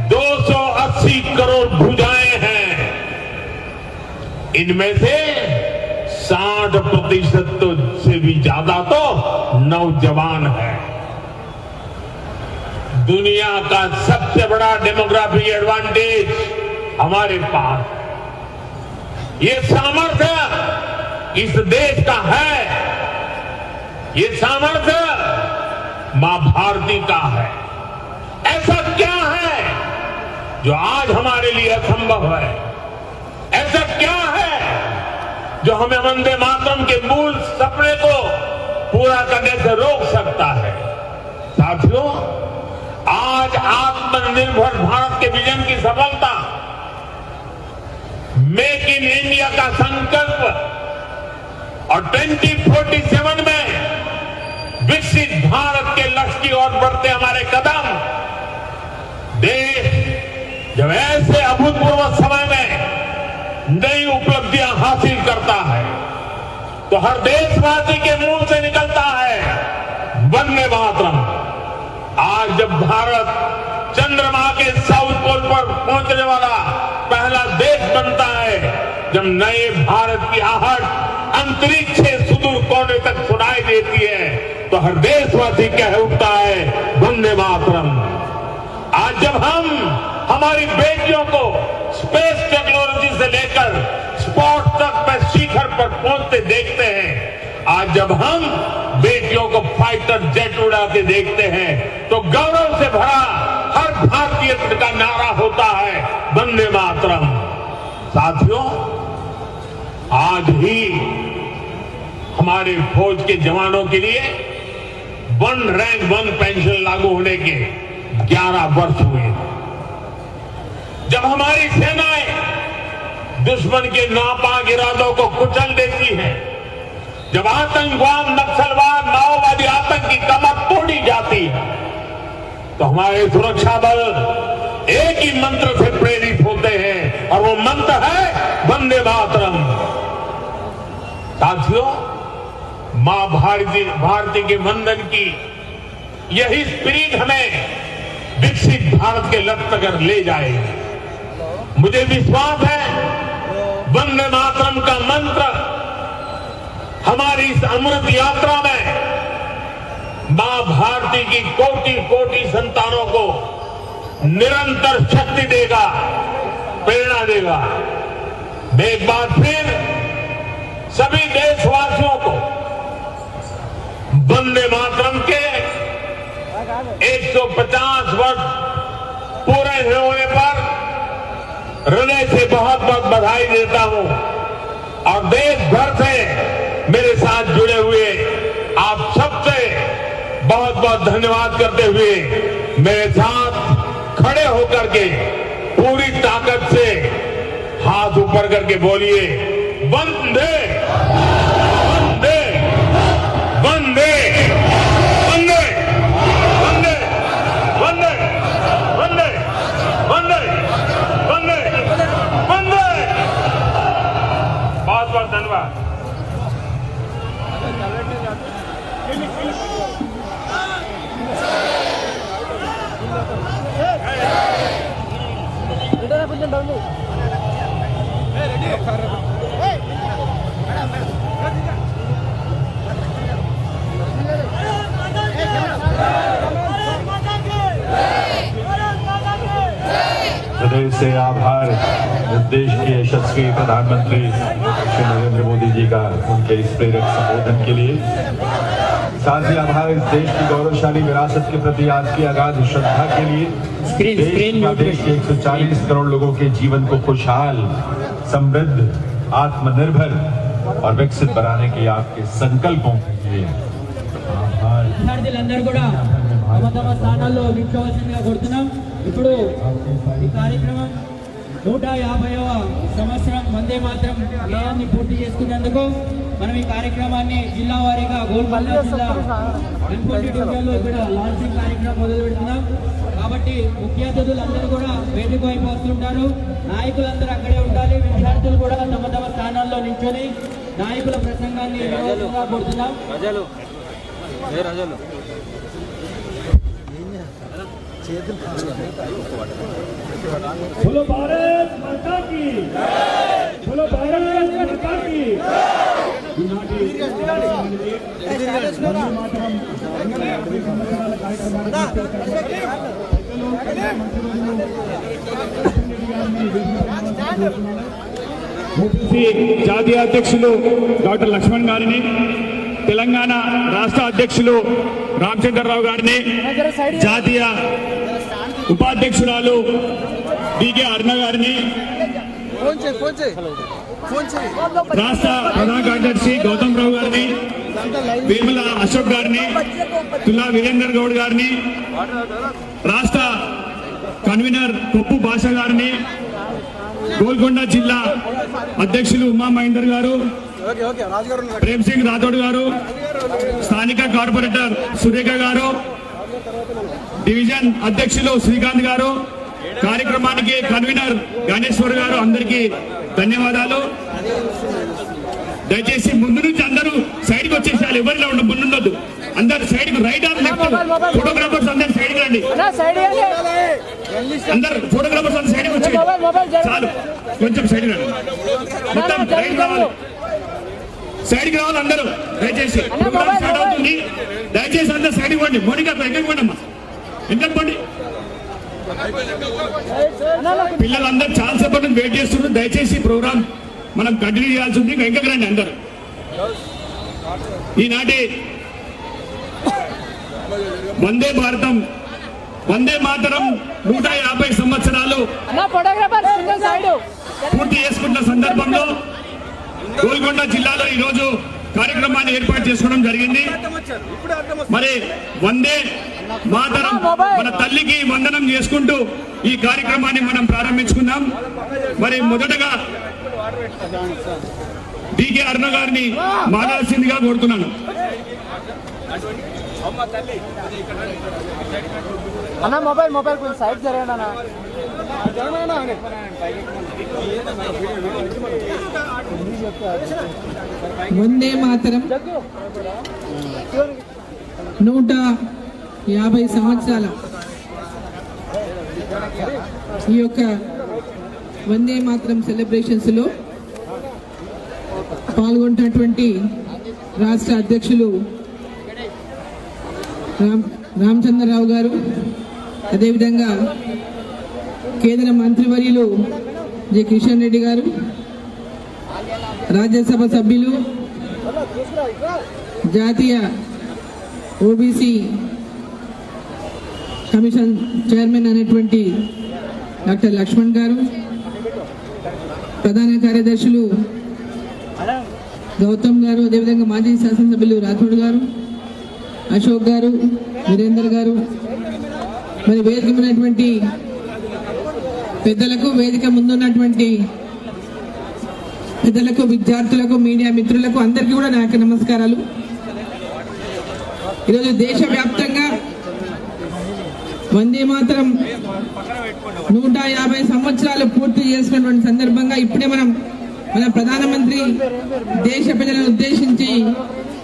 280 करोड़ भुजाएं हैं। इनमें से 60% तो से भी ज्यादा तो नौजवान है। दुनिया का सबसे बड़ा डेमोग्राफिक एडवांटेज हमारे पास, ये सामर्थ्य इस देश का है, ये सामर्थ्य मां भारती का है। ऐसा क्या है जो आज हमारे लिए असंभव है? ऐसा क्या है जो हमें वंदे मातरम के मूल सपने को पूरा करने से रोक सकता है? साथियों, आज आत्मनिर्भर भारत के विजन की सफलता, मेक इन इंडिया का संकल्प और 2047 में विकसित भारत के लक्ष्य की ओर बढ़ते हमारे कदम, देश जब ऐसे अभूतपूर्व समय में नई उपलब्धियां हासिल करता है तो हर देशवासी के मुंह से निकलता है वंदे मातरम। आज जब भारत चंद्रमा के साउथ पोल पर पहुंचने वाला पहला देश बनता है, जब नए भारत की आहट अंतरिक्ष से सुदूर कोने तक सुनाई देती है, तो हर देशवासी कह उठता है वंदे मातरम। आज जब हम हमारी बेटियों को स्पेस टेक्नोलॉजी से लेकर स्पोर्ट्स तक में शिखर पर पहुंचते देखते हैं, आज जब हम बेटियों को फाइटर जेट उड़ाते देखते हैं, तो गौरव से भरा हर भारतीय का नारा होता है वंदे मातरम। साथियों, आज ही हमारे फौज के जवानों के लिए 1 रैंक 1 पेंशन लागू होने के 11 वर्ष हुए। जब हमारी सेनाएं दुश्मन के नापाक इरादों को कुचल देती है, जब आतंकवाद, नक्सलवाद, माओवादी आतंक की कमर तोड़ी जाती है, तो हमारे सुरक्षा बल एक ही मंत्र से प्रेरित होते हैं, और वो मंत्र है वंदे मातरम। साथियों, मां भारती के वंदन की यही स्पिरिट हमें विकसित भारत के लक्ष्य तक ले जाएगी। मुझे विश्वास है वंदे मातरम का मंत्र हमारी इस अमृत यात्रा में मां भारती की कोटि कोटि संतानों को निरंतर शक्ति देगा, प्रेरणा देगा। मैं एक बार फिर सभी देशवासियों को वंदे मातरम के 150 वर्ष पूरे होने पर हृदय से बहुत बहुत बधाई देता हूं, और देश भर से मेरे साथ जुड़े हुए आप सबसे बहुत बहुत धन्यवाद करते हुए मेरे साथ खड़े होकर के पूरी ताकत से हाथ ऊपर करके बोलिए वंदे वंदे वंदे वंदे वंदे वंदे वंदे वंदे वंदे वंदे। बहुत बहुत धन्यवाद। हृदय से आभार इस देश के यशस्वी प्रधानमंत्री श्री नरेंद्र मोदी जी का उनके इस प्रेरक संबोधन के लिए। साथ ही आभार इस देश की गौरवशाली विरासत के प्रति आपकी अगाध श्रद्धा के लिए। देश के 140 करोड़ लोगों के जीवन को खुशहाल, समृद्ध, आत्मनिर्भर और विकसित बनाने के आपके संकल्पों के लिए విద్యార్థులందరూ కూడా తమ తమ స్థానాల్లో నిల్చోవలసిందిగా కోరుతున్నాం। ఇప్పుడు ఈ కార్యక్రమం 150వ సంవత్సరం వందే మాతరం గేయాన్ని పూర్తి చేసుకున్నందుకు మనం ఈ కార్యక్రమాన్ని జిల్లా వారీగా గోల్కొండ జిల్లా వెంపటి డివిజన్లో ఇక్కడ లాంచింగ్ కార్యక్రమం మొదలు పెడుతున్నాం। కాబట్టి ముఖ్య అతిథులందరూ కూడా వేదిక వైపు వస్తుంటారు, నాయకులందరూ అక్కడే ఉండాలి, విద్యార్థులు కూడా తమ తమ స్థానాల్లో నిల్చొని నాయకుల ప్రసంగాన్ని కోరుతున్నాం। बोलो भारत माता की, बोलो भारत माता की। జాతీయ అధ్యక్షులు డాక్టర్ లక్ష్మణ్ గారిని, తెలంగాణ రాష్ట్ర అధ్యక్షులు రామచంద్రరావు గారిని, జాతీయ ఉపాధ్యక్షురాలు డికే అరుణ గారిని, రాష్ట్ర ప్రధాన కార్యదర్శి గౌతమ్ రావు గారిని, వేముల అశోక్ గారిని, తులా వీరేందర్ గౌడ్ గారిని, రాష్ట్ర కన్వీనర్ కొప్పు భాష గారిని, గోల్కొండ జిల్లా అధ్యక్షులు ఉమా మహేందర్ గారు, ప్రేమ్ సింగ్ రాథోడ్ గారు, స్థానిక కార్పొరేటర్ సురేఖ గారు, డివిజన్ అధ్యక్షులు శ్రీకాంత్ గారు, కార్యక్రమానికి కన్వీనర్ గణేశ్వర్ గారు, అందరికీ ధన్యవాదాలు. దయచేసి ముందు నుంచి అందరూ సైడ్కి వచ్చేసారు, ఎవరిలో ముందుండొద్దు. అందరు side right are left, photographers అందరు సైడ్ రండి. అందరు ఫోటోగ్రాఫర్స్ అందరు సైడ్కి వచ్చేయండి. చాలు, కొంచెం సైడ్ రండి. మొత్తం రైట్ రావాలి, సైడ్కి రావాలి అందరూ. దయచేసి ప్రోగ్రామ్ స్టార్ట్ అవుతుంది. దయచేసి అందరు సైడ్ ఇవ్వండి. మోనికా ఎక్కడికి పోండి అమ్మా, ఎందుకు పోండి. పిల్లలందరూ చాలా సేపటి నుంచి వెయిట్ చేస్తున్నారు. దయచేసి ప్రోగ్రామ్ మనం కంటిన్యూ చేయాల్సి ఉంది. వెంకకి రండి అందరు. ఈనాటి వందే భారతం, వందే మాతరం 150 సంవత్సరాలు పూర్తి చేసుకుంటున్న సందర్భంలో గోల్కొండ జిల్లాలో ఈరోజు కార్యక్రమాన్ని ఏర్పాటు చేసుకోవడం జరిగింది. మరి వందే మాతరం, మన తల్లికి వందనం చేసుకుంటూ ఈ కార్యక్రమాన్ని మనం ప్రారంభించుకున్నాం. మరి మొదటగా డికే అరుణ గారిని మాట్లాడాల్సిందిగా కోరుతున్నాను. అన్న మొబైల్ కొంచెం సైడ్ జరగండి అన్న. వందే మాతరం 150 సంవత్సరాల ఈ యొక్క వందే మాతరం సెలబ్రేషన్స్ లో పాల్గొంటున్నటువంటి రాష్ట్ర అధ్యక్షులు రామచంద్రరావు గారు, అదేవిధంగా కేంద్ర మంత్రివర్యులు జె కిషన్ రెడ్డి గారు, రాజ్యసభ సభ్యులు, జాతీయ ఓబీసీ కమిషన్ చైర్మన్ అనేటువంటి డాక్టర్ లక్ష్మణ్ గారు, ప్రధాన కార్యదర్శులు గౌతమ్ గారు, అదేవిధంగా మాజీ శాసనసభ్యులు రాథోడ్ గారు, అశోక్ గారు, వీరేందర్ గారు, మరి వేదిక ఉన్నటువంటి పెద్దలకు, వేదిక ముందున్నటువంటి పెద్దలకు, విద్యార్థులకు, మీడియా మిత్రులకు అందరికీ కూడా నా యొక్క నమస్కారాలు. ఈరోజు దేశవ్యాప్తంగా వందే మాతరం 150 సంవత్సరాలు పూర్తి చేసినటువంటి సందర్భంగా ఇప్పుడే మన ప్రధానమంత్రి దేశ ప్రజలను ఉద్దేశించి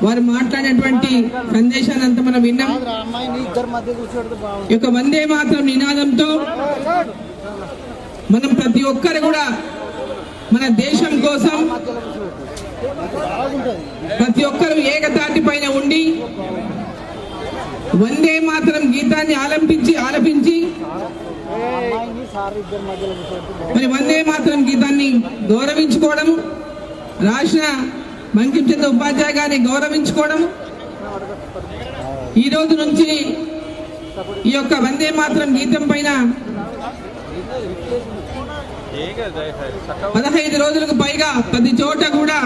వారు మాట్లాడినటువంటి సందేశాన్ని అంతా మనం విన్నాం. ఈ యొక్క వందే మాతరం నినాదంతో మనం ప్రతి ఒక్కరు కూడా మన దేశం కోసం ప్రతి ఒక్కరు ఏకతాటి పైన ఉండి వందే మాతరం గీతాన్ని ఆలపించి మరి వందే మాతరం గీతాన్ని గౌరవించుకోవడం, రాసిన బంకిం చంద్ర ఉపాధ్యాయ గారిని గౌరవించుకోవడం, ఈ రోజు నుంచి ఈ యొక్క వందే మాతరం గీతం పైన 15 రోజులకు పైగా ప్రతి చోట కూడా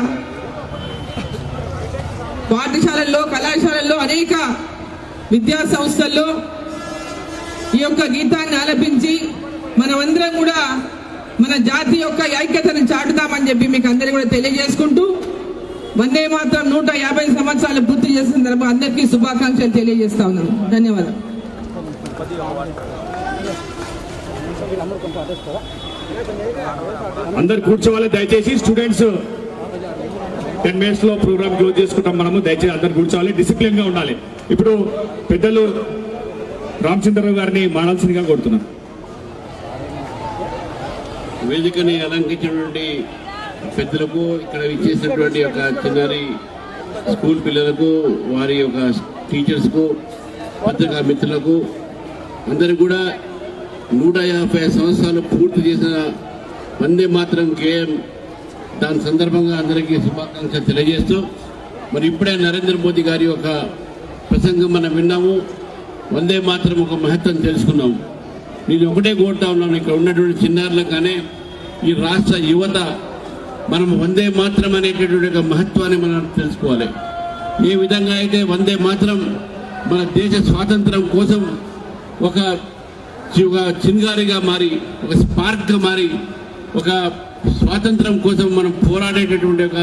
పాఠశాలల్లో, కళాశాలల్లో, అనేక విద్యా సంస్థల్లో ఈ యొక్క గీతాన్ని ఆలపించి మనమందరం కూడా మన జాతి యొక్క ఐక్యతను చాటుతామని చెప్పి మీకు అందరికీ కూడా తెలియజేసుకుంటూ వందే మాతరం 150 సంవత్సరాలు పూర్తి చేసిన సందర్భంగా అందరికీ శుభాకాంక్షలు తెలియజేస్తా ఉన్నాను. ధన్యవాదాలు. అందరు కూర్చోవాలి దయచేసి. స్టూడెంట్స్ 10 minutes లో ప్రోగ్రామ్ క్లోజ్ చేసుకుంటాం మనము. దయచేసి అందరు కూర్చోవాలి, డిసిప్లిన్ గా ఉండాలి. ఇప్పుడు పెద్దలు రామచంద్రరావు గారిని మానాల్సిందిగా కోరుతున్నాను. వేదికని అలంకరించినటువంటి పెద్దలకు, ఇక్కడ ఇచ్చేసినటువంటి ఒక చిన్నారి స్కూల్ పిల్లలకు, వారి యొక్క టీచర్స్కు, పత్రికా మిత్రులకు అందరికి కూడా 150 సంవత్సరాలు పూర్తి చేసిన వందే మాతరం గేయం, దాని సందర్భంగా అందరికీ శుభాకాంక్షలు తెలియజేస్తూ, మరి ఇప్పుడే నరేంద్ర మోదీ గారి యొక్క ప్రసంగం మనం విన్నాము. వందే మాతరం ఒక మహత్వం తెలుసుకున్నాము. నేను ఒకటే కోరుతా ఉన్నాను, ఇక్కడ ఉన్నటువంటి చిన్నారులకు కానీ ఈ రాష్ట్ర యువత మనం వందే మాతరం అనేటటువంటి ఒక మహత్వాన్ని మనం తెలుసుకోవాలి. ఏ విధంగా అయితే వందే మాతరం మన దేశ స్వాతంత్రం కోసం ఒక చింగారిగా మారి, ఒక స్పార్క్గా మారి, ఒక స్వాతంత్రం కోసం మనం పోరాడేటటువంటి ఒక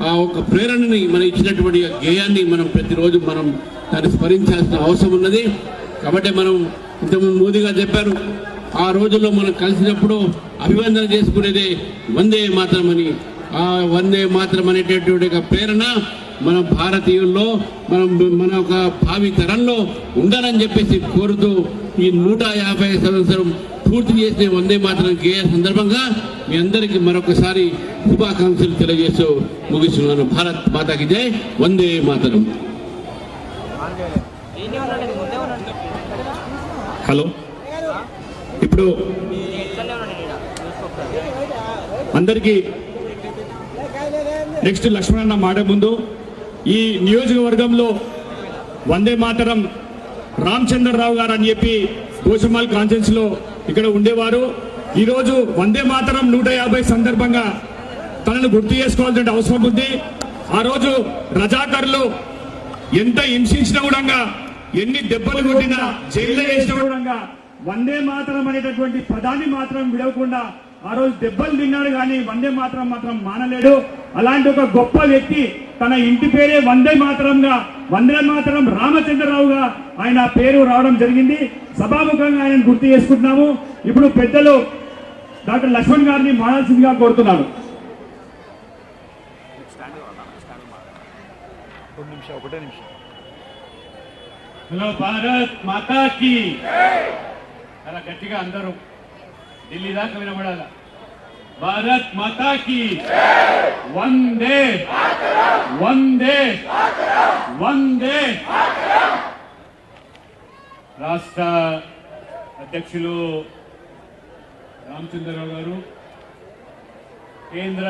ఆ ఒక ప్రేరణని మనం ఇచ్చినటువంటి గేయాన్ని మనం ప్రతిరోజు మనం దాన్ని స్మరించాల్సిన అవసరం ఉన్నది. కాబట్టి మనం ఇంతకుముందు మోదీ గారు చెప్పారు, ఆ రోజుల్లో మనం కలిసినప్పుడు అభివందన చేసుకునేదే వందే మాతరం అని. ఆ వందే మాతరం అనేటటువంటి ప్రేరణ మన భారతీయుల్లో మన ఒక భావి తరంలో ఉండాలని చెప్పేసి కోరుతూ ఈ 150 సంవత్సరం పూర్తి చేసిన వందే మాతరం గేయ సందర్భంగా మీ అందరికీ మరొకసారి శుభాకాంక్షలు తెలియజేస్తూ ముగిస్తున్నాను. భారత్ మాతాకి జై, వందే మాతరం. హలో, ఇప్పుడు అందరికీ నెక్స్ట్ లక్ష్మణన్న మాట ముందు, ఈ నియోజకవర్గంలో వందే మాతరం రామచంద్రరావు గారు అని చెప్పి గోషమాల్ కాన్ఫరెన్స్ లో ఇక్కడ ఉండేవారు. ఈరోజు వందే మాతరం 150 సందర్భంగా తనను గుర్తు చేసుకోవాల్సిన అవసరం ఉంది. ఆ రోజు రజాకర్లు ఎంత హింసించినా కూడా, ఎన్ని దెబ్బలు కొట్టినా, జైల్లో వేసినా కూడా వందే మాతరం అనేటటువంటి పదాన్ని మాత్రం విడవకుండా ఆ రోజు దెబ్బలు తిన్నాడు, కానీ వందే మాతరం మాత్రం మానలేడు. అలాంటి ఒక గొప్ప వ్యక్తి తన ఇంటి పేరే వందే మాతరంగా, వందే మాతరం రామచంద్రరావుగా ఆయన పేరు రావడం జరిగింది. సభాముఖంగా ఆయన గుర్తు చేసుకుంటున్నాము. ఇప్పుడు పెద్దలు డాక్టర్ లక్ష్మణ్ గారిని మాడాల్సిందిగా కోరుతున్నాను. హలో, భారత్ మాతా కీ. అలా గట్టిగా అందరూ ఢిల్లీ దాకా వినబడాల. భారత్ మాతా కీ, వందే వందే వందే. రాష్ట్ర అధ్యక్షులు రామచంద్రరావు గారు, కేంద్ర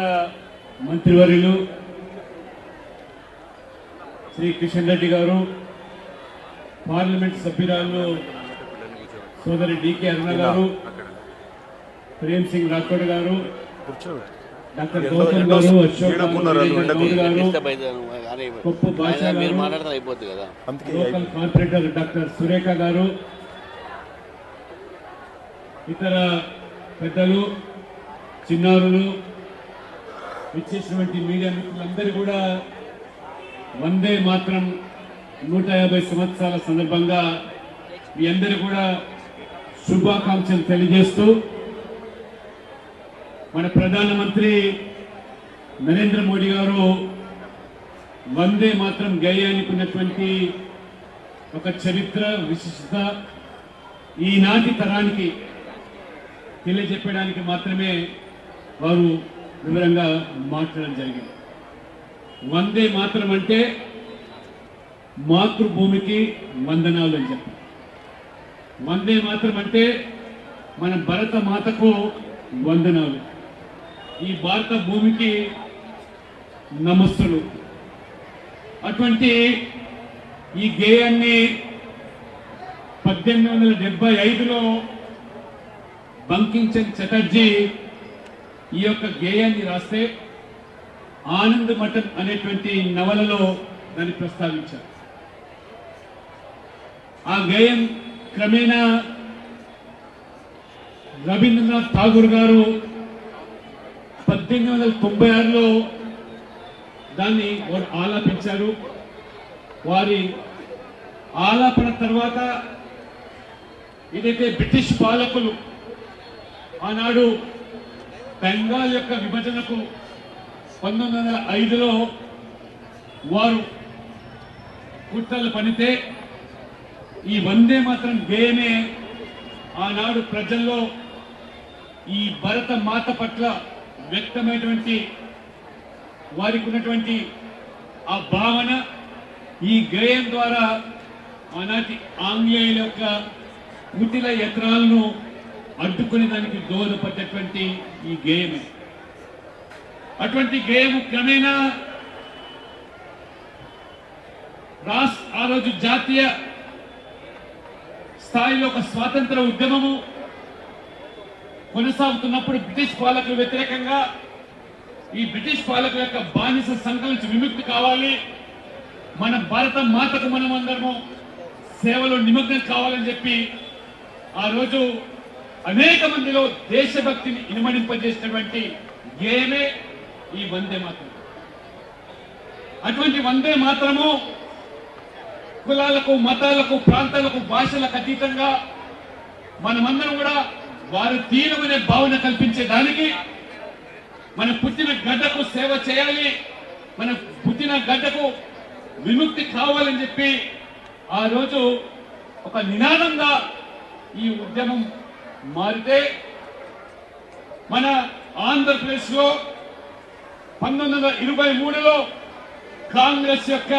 మంత్రివర్యులు శ్రీ కిషన్ రెడ్డి గారు, పార్లమెంట్ సభ్యురాలు సోదరి డికే అరుణ గారు, ప్రేమ్ సింగ్ రాథోడ్ గారు, డాక్టర్ గౌతమ్ గారు, అశోక్ గారు, కొప్పు భాషా గారు, లోకల్ కార్పొరేటర్ డాక్టర్ సురేఖ గారు, ఇతర పెద్దలు, చిన్నారులు, ఇచ్చేసినటువంటి మీడియా మిత్రులందరూ కూడా వందే మాత్రం 150 సంవత్సరాల సందర్భంగా మీ అందరూ కూడా శుభాకాంక్షలు తెలియజేస్తూ, మన ప్రధానమంత్రి నరేంద్ర మోడీ గారు వందే మాత్రం గేయానికి ఉన్నటువంటి ఒక చరిత్ర విశిష్టత ఈనాటి తరానికి తెలియజెప్పడానికి మాత్రమే వారు వివరంగా మాట్లాడడం జరిగింది. వందే మాత్రం అంటే మాతృభూమికి వందనాలు అని చెప్పి, వందే మాత్రం అంటే మన భరత మాతకు వందనాలు, ఈ భారత భూమికి నమస్సులు. అటువంటి ఈ గేయాన్ని 1875లో బంకించంద్ చటర్జీ ఈ యొక్క గేయాన్ని రాస్తే ఆనంద్ మఠం అనేటువంటి నవలలో దాన్ని ప్రస్తావించారు. ఆ గేయం క్రమేణా రవీంద్రనాథ్ ఠాగూర్ గారు 1896లో దాన్ని వారు ఆలాపించారు. వారి ఆలాపన తర్వాత ఏదైతే బ్రిటిష్ పాలకులు ఆనాడు బెంగాల్ యొక్క విభజనకు 1905లో వారు కుట్రలు పనితే ఈ వందే మాత్రం గేయమే ఆనాడు ప్రజల్లో ఈ భరత మాత పట్ల వ్యక్తమైనటువంటి వారికి ఉన్నటువంటి ఆ భావన ఈ గేయం ద్వారా ఆనాటి ఆంగ్లేయుల యొక్క కుటిల యత్నాలను అడ్డుకునే దానికి దోహదపడ్డటువంటి ఈ గేయమే. అటువంటి గేయము క్రమేణా ఆ రోజు జాతీయ స్థాయిలో ఒక స్వాతంత్ర ఉద్యమము కొనసాగుతున్నప్పుడు బ్రిటిష్ పాలకులకు వ్యతిరేకంగా ఈ బ్రిటిష్ పాలకుల యొక్క బానిస సంఖ్య నుంచి విముక్తి కావాలి, మన భారత మాతకు మనం అందరము సేవలో నిమగ్నం కావాలని చెప్పి ఆ రోజు అనేక మందిలో దేశభక్తిని ఇనుమడింపజేసినటువంటి గేయమే ఈ వందే మాతరం. అటువంటి వందే మాత్రము కులాలకు మతాలకు ప్రాంతాలకు భాషలకు అతీతంగా మనమందరం కూడా వారు తీరమనే భావన కల్పించేదానికి మన పుట్టిన గడ్డకు సేవ చేయాలి, మన పుట్టిన గడ్డకు విముక్తి కావాలని చెప్పి ఆ రోజు ఒక నినాదంగా ఈ ఉద్యమం మారితే మన ఆంధ్రప్రదేశ్ లో 1923లో కాంగ్రెస్ యొక్క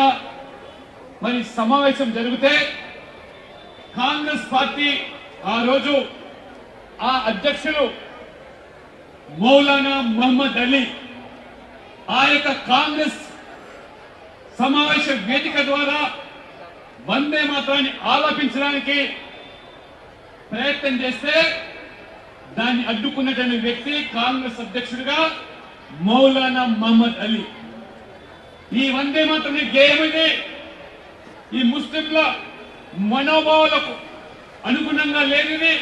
మరి సమావేశం జరిగితే కాంగ్రెస్ పార్టీ ఆ రోజు ఆ అధ్యక్షులు మౌలానా మహమ్మద్ అలీ ఆ యొక్క కాంగ్రెస్ సమావేశ వేదిక ద్వారా వందే మాత్రాన్ని ఆలాపించడానికి ప్రయత్నం చేస్తే దాన్ని అడ్డుకున్నటువంటి వ్యక్తి కాంగ్రెస్ అధ్యక్షుడిగా మౌలానా మహమ్మద్ అలీ. ఈ వందే మాత్రం గేయమని ఈ ముస్లింల మనోభావాలకు అనుగుణంగా లేనిది,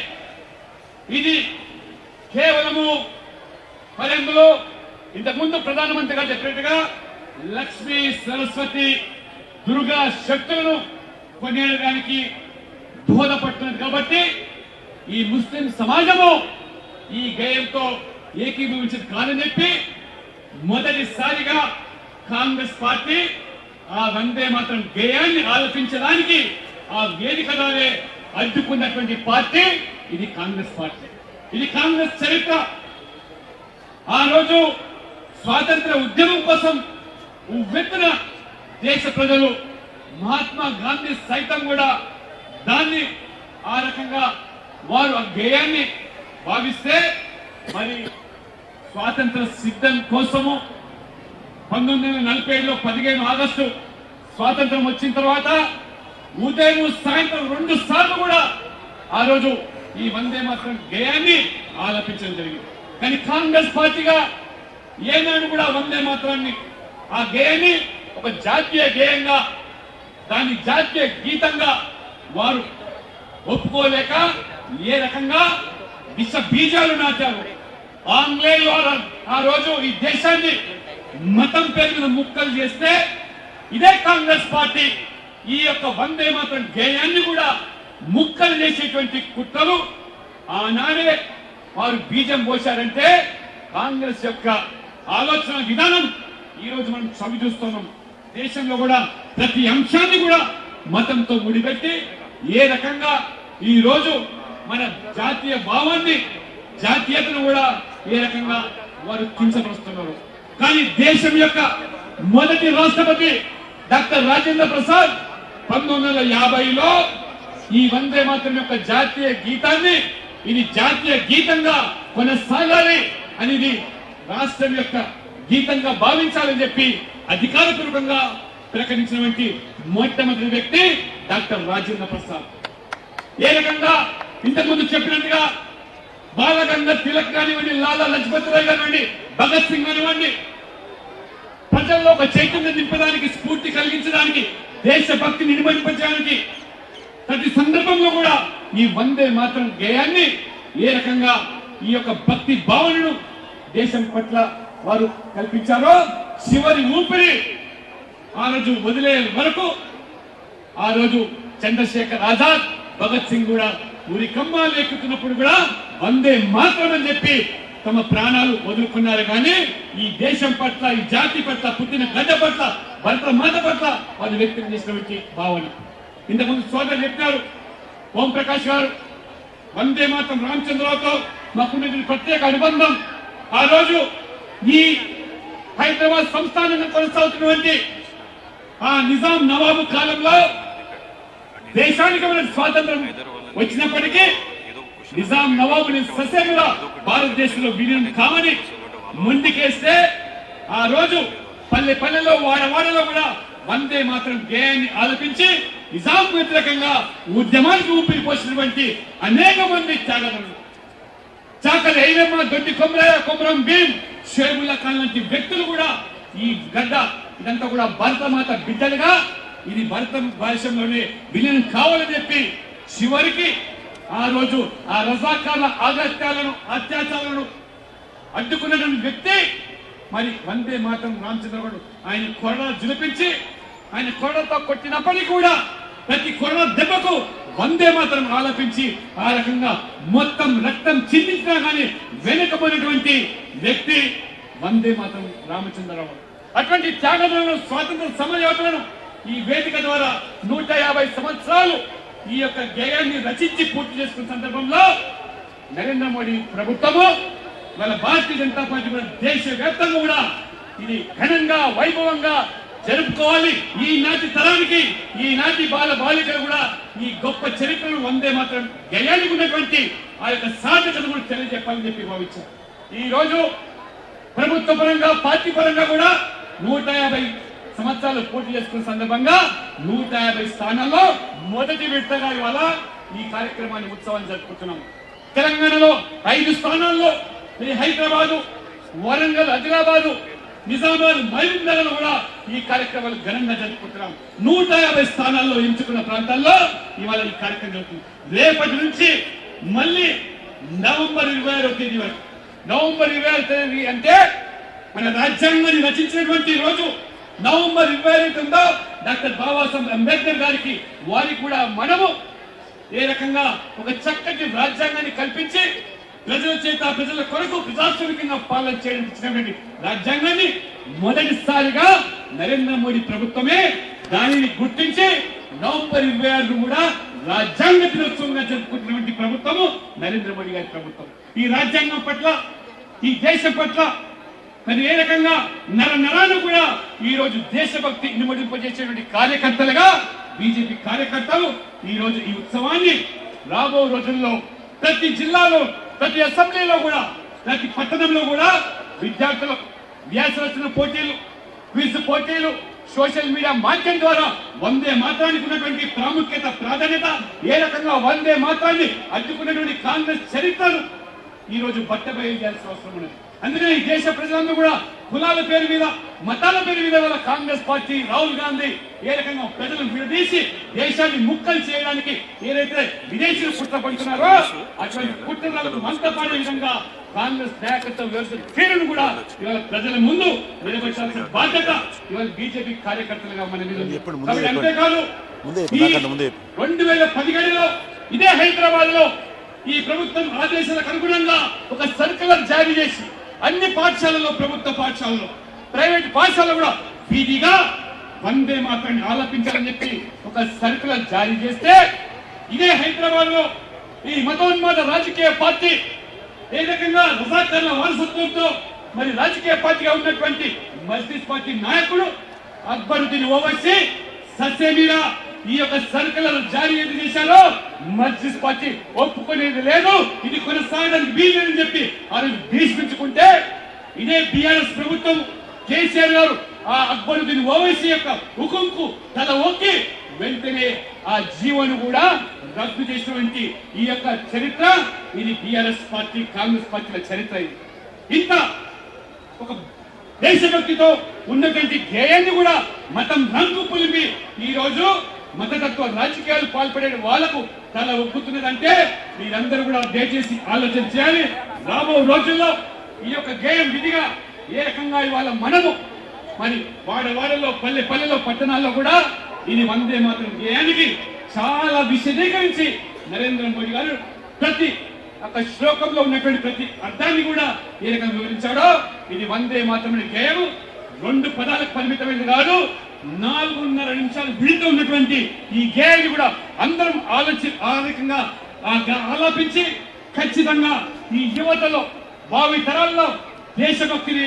ఇది కేవలము మరి అందులో ఇంతకుముందు ప్రధానమంత్రి గారు చెప్పినట్టుగా లక్ష్మీ సరస్వతి దుర్గా శక్తులను కొనేయడానికి దోహదపడుతున్నది. కాబట్టి ఈ ముస్లిం సమాజము ఈ గేయంతో ఏకీభవించదు కాదని చెప్పి మొదటిసారిగా కాంగ్రెస్ పార్టీ ఆ వందే మాత్రం గేయాన్ని ఆలోచించడానికి ఆ వేదిక ద్వారా అడ్డుకున్నటువంటి పార్టీ ఇది కాంగ్రెస్ పార్టీ. ఇది కాంగ్రెస్ చరిత్ర. ఆ రోజు స్వాతంత్ర ఉద్యమం కోసం ఉవ్వెత్తున దేశ ప్రజలు, మహాత్మా గాంధీ సైతం కూడా దాన్ని ఆ రకంగా వారు ఆ గేయాన్ని భావిస్తే మరి స్వాతంత్ర సిద్ధం కోసము 1947లో 15 ఆగస్టు స్వాతంత్రం వచ్చిన తర్వాత ఉదయం సాయంత్రం 2 సార్లు కూడా ఆ రోజు ఈ వందే మాత్రం గేయాన్ని ఆలపించడం జరిగింది. కానీ కాంగ్రెస్ పార్టీగా ఏనాడు కూడా వందే మాత్రాన్ని ఆ గేయాన్ని ఒక జాతీయ గేయంగా, దాని జాతీయ గీతంగా వారు ఒప్పుకోలేక ఏ రకంగా విష బీజాలు నాటారు. ఆంగ్లేయులు ఆ రోజు ఈ దేశాన్ని మతం పేరు ముక్కలు చేస్తే ఇదే కాంగ్రెస్ పార్టీ ఈ యొక్క వందే మాత్రం గేయాన్ని కూడా ముక్కలు చేసేటువంటి కుట్రలు ఆనాడే వారు బీజం పోశారంటే కాంగ్రెస్ యొక్క ఆలోచన విధానం ఈ రోజు మనం చవి చూస్తున్నాం. దేశంలో కూడా ప్రతి అంశాన్ని కూడా మతంతో ముడిపెట్టి ఏ రకంగా ఈ రోజు మన జాతీయ భావాన్ని, జాతీయతను కూడా ఏ రకంగా వారు కించపరుస్తున్నారు. కానీ దేశం యొక్క మొదటి రాష్ట్రపతి డాక్టర్ రాజేంద్ర ప్రసాద్ 1950లో ఈ వందే మాత్రం యొక్క జాతీయ గీతాన్ని ఇది జాతీయ గీతంగా కొనసాగాలి అనేది రాష్ట్రం యొక్క గీతంగా భావించాలని చెప్పి అధికారపూర్వకంగా ప్రకటించినటువంటి మొట్టమొదటి వ్యక్తి డాక్టర్ రాజేంద్ర ప్రసాద్. ఏ రకంగా ఇంతకుముందు చెప్పినట్టుగా బాలగంగాధర్ తిలక్ కానివ్వండి, లాలా లజపత్ రాయ్ కానివ్వండి, భగత్ సింగ్ కానివ్వండి, ప్రజల్లో ఒక చైతన్యం నింపడానికి, స్ఫూర్తి కలిగించడానికి, దేశభక్తిని నిర్వహించడానికి ప్రతి సందర్భంలో కూడా ఈ వందే మాత్రం గేయాన్ని ఏ రకంగా ఈ యొక్క భక్తి భావనను దేశం పట్ల వారు కల్పించారో చివరి ఊపిరి ఆ రోజు వదిలే వరకు ఆ రోజు చంద్రశేఖర్ ఆజాద్, భగత్ సింగ్ కూడా ఊరి కమ్మాలు ఎక్కుతున్నప్పుడు కూడా వందే మాత్రం అని చెప్పి తమ ప్రాణాలు వదులుకున్నారు. కానీ ఈ దేశం పట్ల, ఈ జాతి పట్ల, పుట్టిన గడ్డ పట్ల, భరత మాత పట్ల వారు వ్యక్తం చేసినటువంటి భావన. ఇంతకుముందు సోదరులు చెప్పినారు, ఓం ప్రకాష్ గారు, వందే మాత్రం రామచంద్రరావుతో మాకున్నటువంటి ప్రత్యేక అనుబంధం. ఆ రోజు ఈ హైదరాబాద్ సంస్థానంగా కొనసాగుతున్నటువంటి ఆ నిజాం నవాబు కాలంలో దేశానికి మన స్వాతంత్రం వచ్చినప్పటికీ నిజాం నవాబుని ససేమిరా భారతదేశంలో విలీనం కామని ముందుకేస్తే ఆ రోజు పల్లె పల్లెలో, వాడవాడలో కూడా వందే మాత్రం గేయాన్ని ఆలపించి నిజాం వ్యతిరేకంగా ఉద్యమానికి ఊపిరి పోసినటువంటి అనేక మంది త్యాగదనులు, చాకలి ఐలమ్మ, దొడ్డి కొమరయ్య, కొమరం భీం, షేబుల్లా ఖాన్ లాంటి వ్యక్తులు కూడా ఈ గడ్డ ఇదంతా కూడా భారతమాత బిడ్డలుగా ఇది భారతదేశంలోనే విలీనం కావాలని చెప్పి చివరికి ఆ రోజు ఆ రజాకార్ల అత్యాచారాలను అడ్డుకున్నటువంటి వ్యక్తి మరి వందే మాత్రం రామచంద్రరావు ఆయన కొరడా జులిపించి ఆయన కొరడతో కొట్టినప్పటికీ కూడా ప్రతి కొరడ దెబ్బకు వందే మాత్రం ఆలపించి ఆ రకంగా మొత్తం రక్తం చిందించినా కానీ వెనుకబడినటువంటి వ్యక్తి వందే మాత్రం రామచంద్రరావు. అటువంటి త్యాగలను స్వాతంత్ర సమరయోధులను ఈ వేదిక ద్వారా 150 సంవత్సరాలు ఈ యొక్క గేయాన్ని రచించి పూర్తి చేసుకున్న సందర్భంలో నరేంద్ర మోడీ ప్రభుత్వము వాళ్ళ భారతీయ జనతా పార్టీ కూడా దేశవ్యాప్తంగా కూడా ఇది ఘనంగా వైభవంగా జరుపుకోవాలి. ఈనాటి తరానికి ఈనాటి బాలికలు కూడా ఈ గొప్ప చరిత్రను వందే మాత్రం గేయానికి ఉన్నటువంటి ఆ యొక్క సాధకను కూడా తెలియజెప్పాలని చెప్పి భావించారు. ఈ రోజు ప్రభుత్వ పరంగా పార్టీ పరంగా కూడా 150 సంవత్సరాలు పూర్తి చేసుకున్న సందర్భంగా 150 స్థానాల్లో మొదటి విడతగా ఇవాళ ఈ కార్యక్రమాన్ని ఉత్సవాన్ని జరుపుకుంటున్నాం. తెలంగాణలో 5 స్థానాల్లో హైదరాబాదు, వరంగల్, ఆదిలాబాదు, నిజామాబాద్, మహబూబ్ నగర్ కూడా ఈ కార్యక్రమాలు ఘనంగా జరుపుకుంటున్నాం. 150 స్థానాల్లో ఎంచుకున్న ప్రాంతాల్లో ఇవాళ ఈ కార్యక్రమం జరుగుతుంది. రేపటి నుంచి మళ్ళీ నవంబర్ 26వ తేదీ వరకు. నవంబర్ 26వ తేదీ అంటే మన రాజ్యాంగాన్ని రచించినటువంటి రోజు. నవంబర్ 25 డాక్టర్ బాబాసాహెబ్ అంబేద్కర్ గారికి వారికి కూడా మనము ఏ రకంగా ఒక చక్కటి రాజ్యాంగాన్ని కల్పించి ప్రజల చేత ప్రజల కొరకు ప్రజాస్వామికంగా పాలన చేయడం ఇచ్చినటువంటి రాజ్యాంగాన్ని మొదటిసారిగా నరేంద్ర మోడీ ప్రభుత్వమే దానిని గుర్తించి నవంబర్ 26 కూడా రాజ్యాంగ దినోత్సవంగా జరుపుకుంటున్నటువంటి ప్రభుత్వము నరేంద్ర మోడీ గారి ప్రభుత్వం. ఈ రాజ్యాంగం పట్ల ఈ దేశం పట్ల మరి ఏ రకంగా నరాను కూడా ఈ రోజు దేశభక్తి ఇనుమడింపజేసేటువంటి కార్యకర్తలుగా బీజేపీ కార్యకర్తలు ఈ రోజు ఈ ఉత్సవాన్ని రాబో రోజుల్లో ప్రతి జిల్లాలో ప్రతి అసెంబ్లీలో కూడా ప్రతి పట్టణంలో కూడా విద్యార్థులు వ్యాస రచన పోటీలు, క్విజ్ పోటీలు, సోషల్ మీడియా మాధ్యమం ద్వారా వందే మాత్రానికి ఉన్నటువంటి ప్రాముఖ్యత ప్రాధాన్యత ఏ రకంగా వందే మాత్రాన్ని అడ్డుకున్నటువంటి కాంగ్రెస్ చరిత్రను ఈ రోజు బట్టబయలు చేయాల్సిన అవసరం ఉన్నది. అందుకని ఈ దేశ ప్రజలందరూ కూడా కులాల పేరు మీద మతాల పేరు మీద వాళ్ళ కాంగ్రెస్ పార్టీ రాహుల్ గాంధీ ఏ రకంగా ప్రజలను విడదీసి దేశాన్ని ముక్కలు చేయడానికి ఏదైతే విదేశీయులు కుట్ర పడుతున్నారో అటువంటి కుట్రలకు మంటపడే విధంగా కాంగ్రెస్ నాయకత్వం వ్యవస్థ తీరును కూడా ఇవాళ ప్రజల ముందు నిలబెట్టాల్సిన బాధ్యత ఇవాళ బీజేపీ కార్యకర్తలుగా మన మీద ఉంది. కాబట్టి అంతేకాదు 2017లో ఇదే హైదరాబాద్ లో ఈ ప్రభుత్వం ఆదేశాలకు అనుగుణంగా ఒక సర్కులర్ జారీ చేసి అన్ని పాఠశాలలో, ప్రభుత్వ పాఠశాలలో, ప్రైవేట్ పాఠశాలలో కూడా వీధిగా వందే మాత్రాన్ని ఆలపించాలని చెప్పి ఒక సర్కులర్ జారీ చేస్తే ఇదే హైదరాబాద్ లో ఈ మతోన్మాద రాజకీయ పార్టీ ఏ రకంగా రజాకర్ల వారసత్వంతో మరి రాజకీయ పార్టీగా ఉన్నటువంటి మజ్లిస్ పార్టీ నాయకుడు అక్బరుద్దీన్ ఓవైసీ ససేమిరా ఈ యొక్క సర్కులర్ జారీ ఏది చేశారో మజ్లిస్ పార్టీ ఒప్పుకునేది లేదు, ఇది కొనసాగడానికి వీలేదని చెప్పి ఆ రోజు భీష్మించుకుంటే ఇదే బీఆర్ఎస్ ప్రభుత్వం కేసీఆర్ గారు ఆ అక్బరుద్దీన్ ఓవైసీ యొక్క హుకుంకు తల ఒక్కి వెంటనే ఆ జీవోను కూడా రద్దు చేసినటువంటి ఈ యొక్క చరిత్ర ఇది బీఆర్ఎస్ పార్టీ కాంగ్రెస్ పార్టీల చరిత్ర. ఇది ఇంత ఒక దేశభక్తితో ఉన్నటువంటి గేయాన్ని కూడా మతం రంగు పులిపి ఈ రోజు మతతత్వ రాజకీయాలు పాల్పడే వాళ్లకు తల ఒప్పుతున్నదంటే మీరందరూ కూడా దయచేసి ఆలోచన చేయాలి. రాబో రోజుల్లో ఈ యొక్క గేయం విధిగా ఏ రకంగా ఇవాళ మనము మరి వాడవాడలో పల్లెల్లో పట్టణాల్లో కూడా ఇది వందే మాత్రం గేయానికి చాలా విశదీకరించి నరేంద్ర మోడీ గారు ప్రతి ఒక శ్లోకంలో ఉన్నటువంటి ప్రతి అర్థాన్ని కూడా ఏ రకంగా వివరించాడో ఇది వందే మాత్రం గేయము 2 పదాలకు పరిమితమైనది కాదు, 4.5 నిమిషాలు విడితో ఉన్నటువంటి ఈ గేయాన్ని కూడా అందరం ఆలోచన ఆలాపించి ఖచ్చితంగా ఈ యువతలో భావి తరాల్లో దేశభక్తిని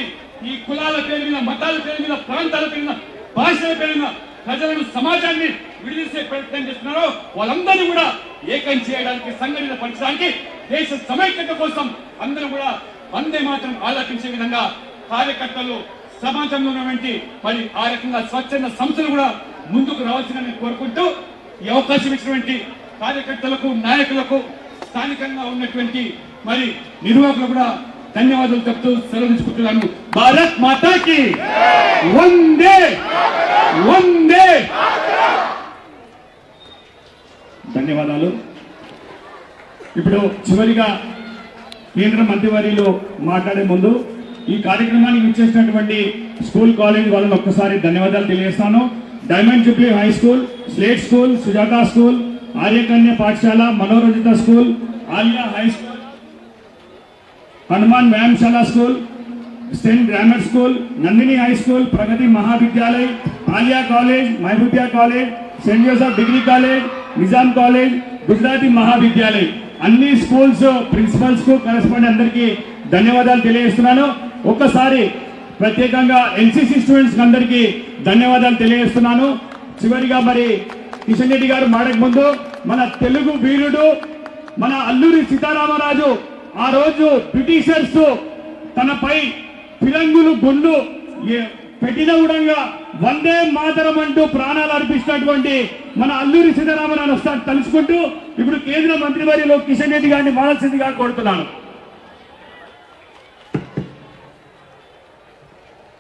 ఈ కులాల పేరు మీద, మతాల పేరు మీద, ప్రాంతాల పేరు మీద, భాషల పేరు మీద ప్రజలను సమాజాన్ని విడిదీసే ప్రయత్నం చేస్తున్నారో వాళ్ళందరినీ కూడా ఏకం చేయడానికి, సంఘటిత పరచడానికి, దేశ సమైక్యత కోసం అందరూ కూడా వందే మాత్రం ఆలోచించే విధంగా కార్యకర్తలు సమాజంలో ఉన్నటువంటి మరి ఆ రకంగా స్వచ్ఛంద సంస్థలు కూడా ముందుకు రావాల్సిందని కోరుకుంటూ ఈ అవకాశం ఇచ్చినటువంటి కార్యకర్తలకు, నాయకులకు, స్థానికంగా ఉన్నటువంటి మరి నిర్వాహకులు కూడా ధన్యవాదాలు చెప్తూ సెలవు తీసుకుంటున్నాను. భారత్ మాతాకి వందే వందే. ధన్యవాదాలు. ఇప్పుడు చివరిగా కేంద్ర మంత్రివర్యులు మాట్లాడే ముందు ఈ కార్యక్రమానికి ఇచ్చేసినటువంటి స్కూల్ కాలేజ్ వాళ్ళని ఒక్కసారి ధన్యవాదాలు తెలియజేస్తాను. Diamond jubilee high school, slate school, Sujatha school, Aryakanya పాఠశాల, Manoranjitha school, Aliya high school, Hanuman వ్యాయామశాల school, saint grammar school, Nandini high school, Pragathi మహావిద్యాలయ, Aliya college, Mahbubia college, saint Joseph degree college, Nizam college, Gujarati మహావిద్యాలయ, అన్ని స్కూల్స్ ప్రిన్సిపల్స్ కు కరెస్పాండెంట్ అందరికీ ధన్యవాదాలు తెలియజేస్తున్నాను. ఒక్కసారి ప్రత్యేకంగా ఎన్సీసీ స్టూడెంట్స్ అందరికీ ధన్యవాదాలు తెలియజేస్తున్నాను. చివరిగా మరి కిషన్ రెడ్డి గారు మాటకు ముందు మన తెలుగు వీరుడు మన అల్లూరి సీతారామరాజు ఆ రోజు బ్రిటిషర్స్ తనపై ఫిరంగులు గుండు పెట్టిన విధంగా వందే మాతరం అంటూ ప్రాణాలు అర్పించినటువంటి మన అల్లూరి సీతారామరాజు వస్తారు తలుచుకుంటూ ఇప్పుడు కేంద్ర మంత్రివర్యులు కిషన్ రెడ్డి గారిని మానాల్సిందిగా కోరుతున్నాను.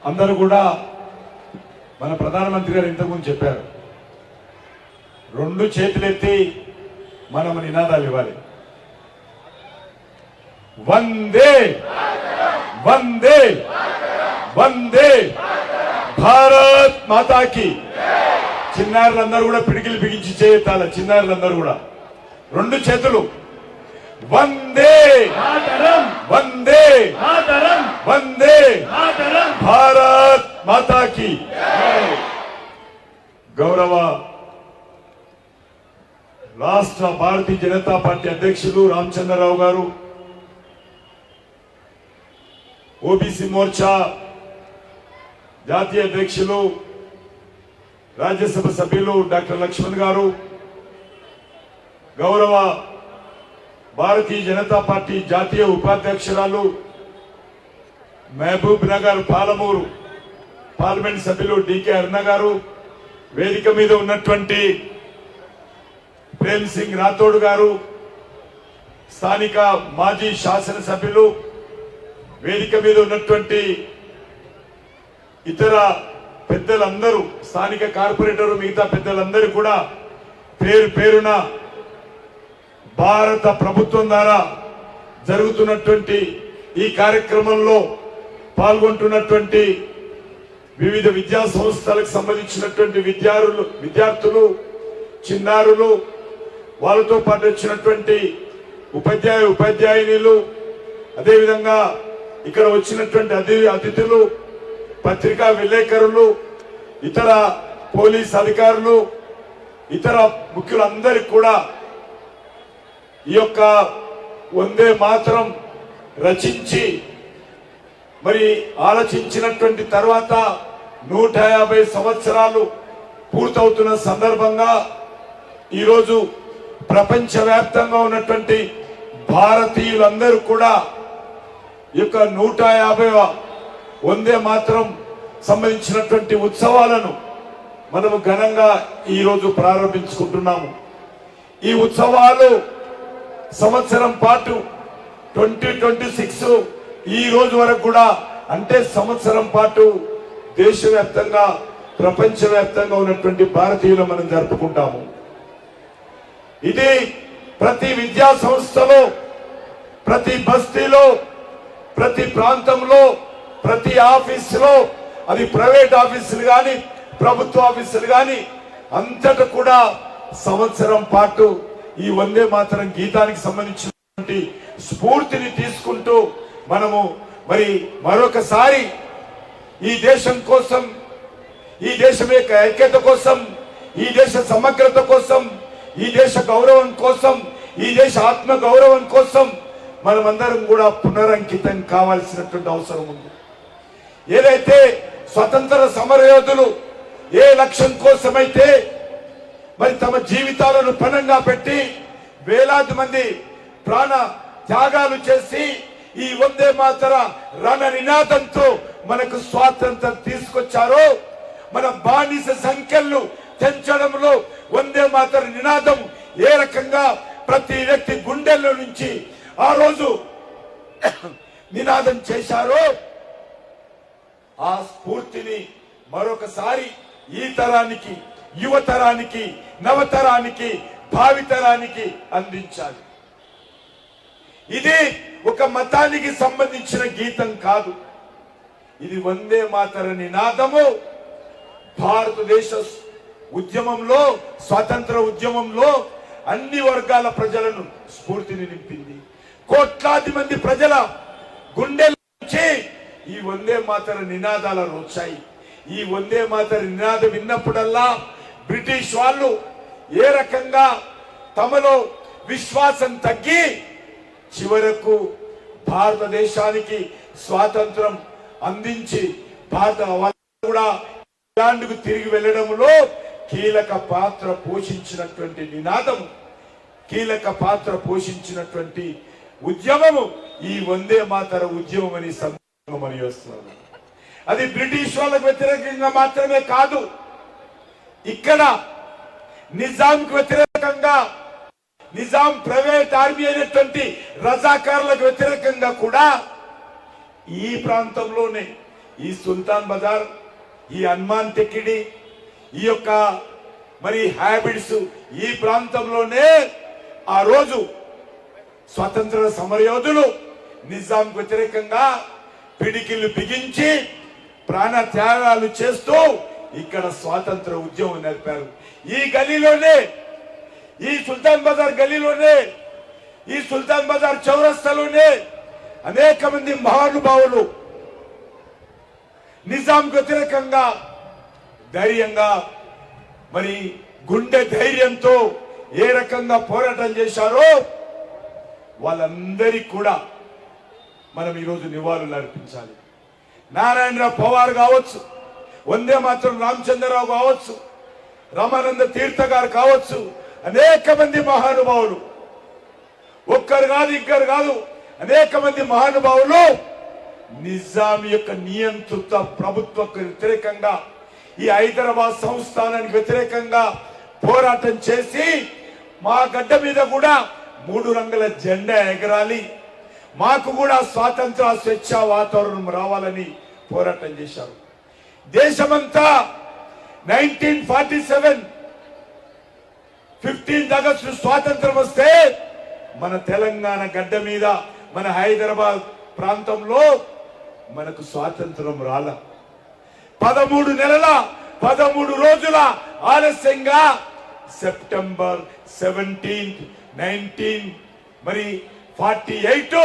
అందరూ కూడా మన ప్రధానమంత్రి గారు ఇంతకుముందు చెప్పారు, 2 చేతులెత్తి మనం నినాదాలు ఇవ్వాలి. వందే వందే వందే భారత్ మాతాకి. చిన్నారులందరూ కూడా పిడికిలు బిగించి చేయెత్తాల. చిన్నారులందరూ కూడా 2 చేతులు. వందే వందే వందే భారత్ మాతాకి. గౌరవ రాష్ట్ర భారతీయ జనతా పార్టీ అధ్యక్షులు రామచంద్రరావు గారు, ఓబీసీ మోర్చా జాతీయ అధ్యక్షులు రాజ్యసభ సభ్యులు డాక్టర్ లక్ష్మణ్ గారు, గౌరవ భారతీయ జనతా పార్టీ జాతీయ ఉపాధ్యక్షురాలు మహబూబ్ నగర్ పాలమూరు పార్లమెంట్ సభ్యులు డికే అరుణ గారు, వేదిక మీద ఉన్నటువంటి ప్రేమ్ సింగ్ రాథోడ్ గారు, స్థానిక మాజీ శాసనసభ్యులు, వేదిక మీద ఉన్నటువంటి ఇతర పెద్దలందరూ, స్థానిక కార్పొరేటర్, మిగతా పెద్దలందరూ కూడా పేరు పేరున భారత ప్రభుత్వం ద్వారా జరుగుతున్నటువంటి ఈ కార్యక్రమంలో పాల్గొంటున్నటువంటి వివిధ విద్యా సంస్థలకు సంబంధించినటువంటి విద్యార్థులు, చిన్నారులు, వాళ్ళతో పాటు వచ్చినటువంటి ఉపాధ్యాయులు, అదేవిధంగా ఇక్కడ వచ్చినటువంటి అతిథులు, పత్రికా విలేకరులు, ఇతర పోలీస్ అధికారులు, ఇతర ముఖ్యులందరికీ కూడా ఈ యొక్క వందే మాతరం రచించి మరి ఆలోచించినటువంటి తర్వాత 150 సంవత్సరాలు పూర్తవుతున్న సందర్భంగా ఈరోజు ప్రపంచవ్యాప్తంగా ఉన్నటువంటి భారతీయులందరూ కూడా ఈ యొక్క 150వ వందే మాతరం సంబంధించినటువంటి ఉత్సవాలను మనము ఘనంగా ఈరోజు ప్రారంభించుకుంటున్నాము. ఈ ఉత్సవాలు సంవత్సరం పాటు 2026 ఈ రోజు వరకు కూడా, అంటే సంవత్సరం పాటు దేశవ్యాప్తంగా ప్రపంచవ్యాప్తంగా ఉన్నటువంటి భారతీయులు మనం జరుపుకుంటాము. ఇది ప్రతి విద్యా సంస్థలో, ప్రతి బస్తీలో, ప్రతి ప్రాంతంలో, ప్రతి ఆఫీసులో, అది ప్రైవేట్ ఆఫీసులు కానీ ప్రభుత్వ ఆఫీసులు కానీ అంతటా కూడా సంవత్సరం పాటు ఈ వందే మాతరం గీతానికి సంబంధించినటువంటి స్ఫూర్తిని తీసుకుంటూ మనము మరి మరొకసారి ఈ దేశం కోసం, ఈ దేశం యొక్క ఐక్యత కోసం, ఈ దేశ సమగ్రత కోసం, ఈ దేశ గౌరవం కోసం, ఈ దేశ ఆత్మ గౌరవం కోసం మనమందరం కూడా పునరంకితం కావాల్సినటువంటి అవసరం ఉంది. ఏదైతే స్వతంత్ర సమరయోధులు ఏ లక్ష్యం కోసమైతే మరి తమ జీవితాలను పణంగా పెట్టి వేలాది మంది ప్రాణ త్యాగాలు చేసి ఈ వందే మాతర రణ నినాదంతో మనకు స్వాతంత్రం తీసుకొచ్చారో, మన బానిస సంఖ్యలు తెంచడంలో వందే మాతర నినాదం ఏ రకంగా ప్రతి వ్యక్తి గుండెల్లో నుంచి ఆ రోజు నినాదం చేశారో, ఆ స్ఫూర్తిని మరొకసారి ఈ తరానికి, యువతరానికి, నవతరానికి, భావితరానికి అందించాలి. ఇది ఒక మతానికి సంబంధించిన గీతం కాదు. ఇది వందే మాతర నినాదము భారతదేశ ఉద్యమంలో, స్వాతంత్ర ఉద్యమంలో అన్ని వర్గాల ప్రజలను స్ఫూర్తిని నింపింది. కోట్లాది మంది ప్రజల గుండెల నుంచి ఈ వందే మాతర నినాదాలు వచ్చాయి. ఈ వందే మాతర నినాదం విన్నప్పుడల్లా బ్రిటిష్ వాళ్ళు ఏ రకంగా తమలో విశ్వాసం తగ్గి చివరకు భారతదేశానికి స్వాతంత్రం అందించి భారత కూడా ఇంగ్లాండ్కు తిరిగి వెళ్లడంలో కీలక పాత్ర పోషించినటువంటి నినాదం, కీలక పాత్ర పోషించినటువంటి ఉద్యమము ఈ వందే మాతర ఉద్యమం అని సందర్భంగా వస్తున్నారు. అది బ్రిటిష్ వాళ్ళకు వ్యతిరేకంగా మాత్రమే కాదు, ఇక్కడ నిజాంకు వ్యతిరేకంగా, నిజాం ప్రైవేట్ ఆర్మీ అయినటువంటి రజాకారులకు వ్యతిరేకంగా కూడా ఈ ప్రాంతంలోనే ఈ సుల్తాన్ బజార్, ఈ హనుమాన్ టెక్కిడి, ఈ యొక్క మరి హ్యాబిట్స్ ఈ ప్రాంతంలోనే ఆ రోజు స్వతంత్ర సమరయోధులు నిజాంకు వ్యతిరేకంగా పిడికిళ్లు బిగించి ప్రాణ త్యాగాలు చేస్తూ ఇక్కడ స్వాతంత్ర ఉద్యమం నడిపారు. ఈ గలీలోనే, ఈ సుల్తాన్ బజార్ గలీలోనే, ఈ సుల్తాన్ బజార్ చౌరస్తాలోనే అనేక మంది మహానుభావులు నిజాంకు వ్యతిరేకంగా ధైర్యంగా మరి గుండె ధైర్యంతో ఏ రకంగా పోరాటం చేశారో వాళ్ళందరికీ కూడా మనం ఈరోజు నివాళులు అర్పించాలి. నారాయణరావు పవార్ కావచ్చు, వందే మాతరం రామచంద్రరావు కావచ్చు, రామానంద తీర్థ గారు కావచ్చు, అనేక మంది మహానుభావులు, ఒక్కరు కాదు ఇద్దరు కాదు, అనేక మంది మహానుభావులు నిజాం యొక్క నియంత్రిత ప్రభుత్వకు వ్యతిరేకంగా, ఈ హైదరాబాద్ సంస్థానానికి వ్యతిరేకంగా పోరాటం చేసి మా గడ్డ మీద కూడా 3 రంగుల జెండా ఎగరాలి, మాకు కూడా స్వాతంత్ర స్వేచ్ఛ వాతావరణం రావాలని పోరాటం చేశారు. దేశమంతా 1947 15 ఆగస్టు స్వాతంత్రం వస్తే మన తెలంగాణ గడ్డ మీద, మన హైదరాబాద్ ప్రాంతంలో మనకు స్వాతంత్రం రాల. 13 నెలల 13 రోజుల ఆలస్యంగా సెప్టెంబర్ 17, 1948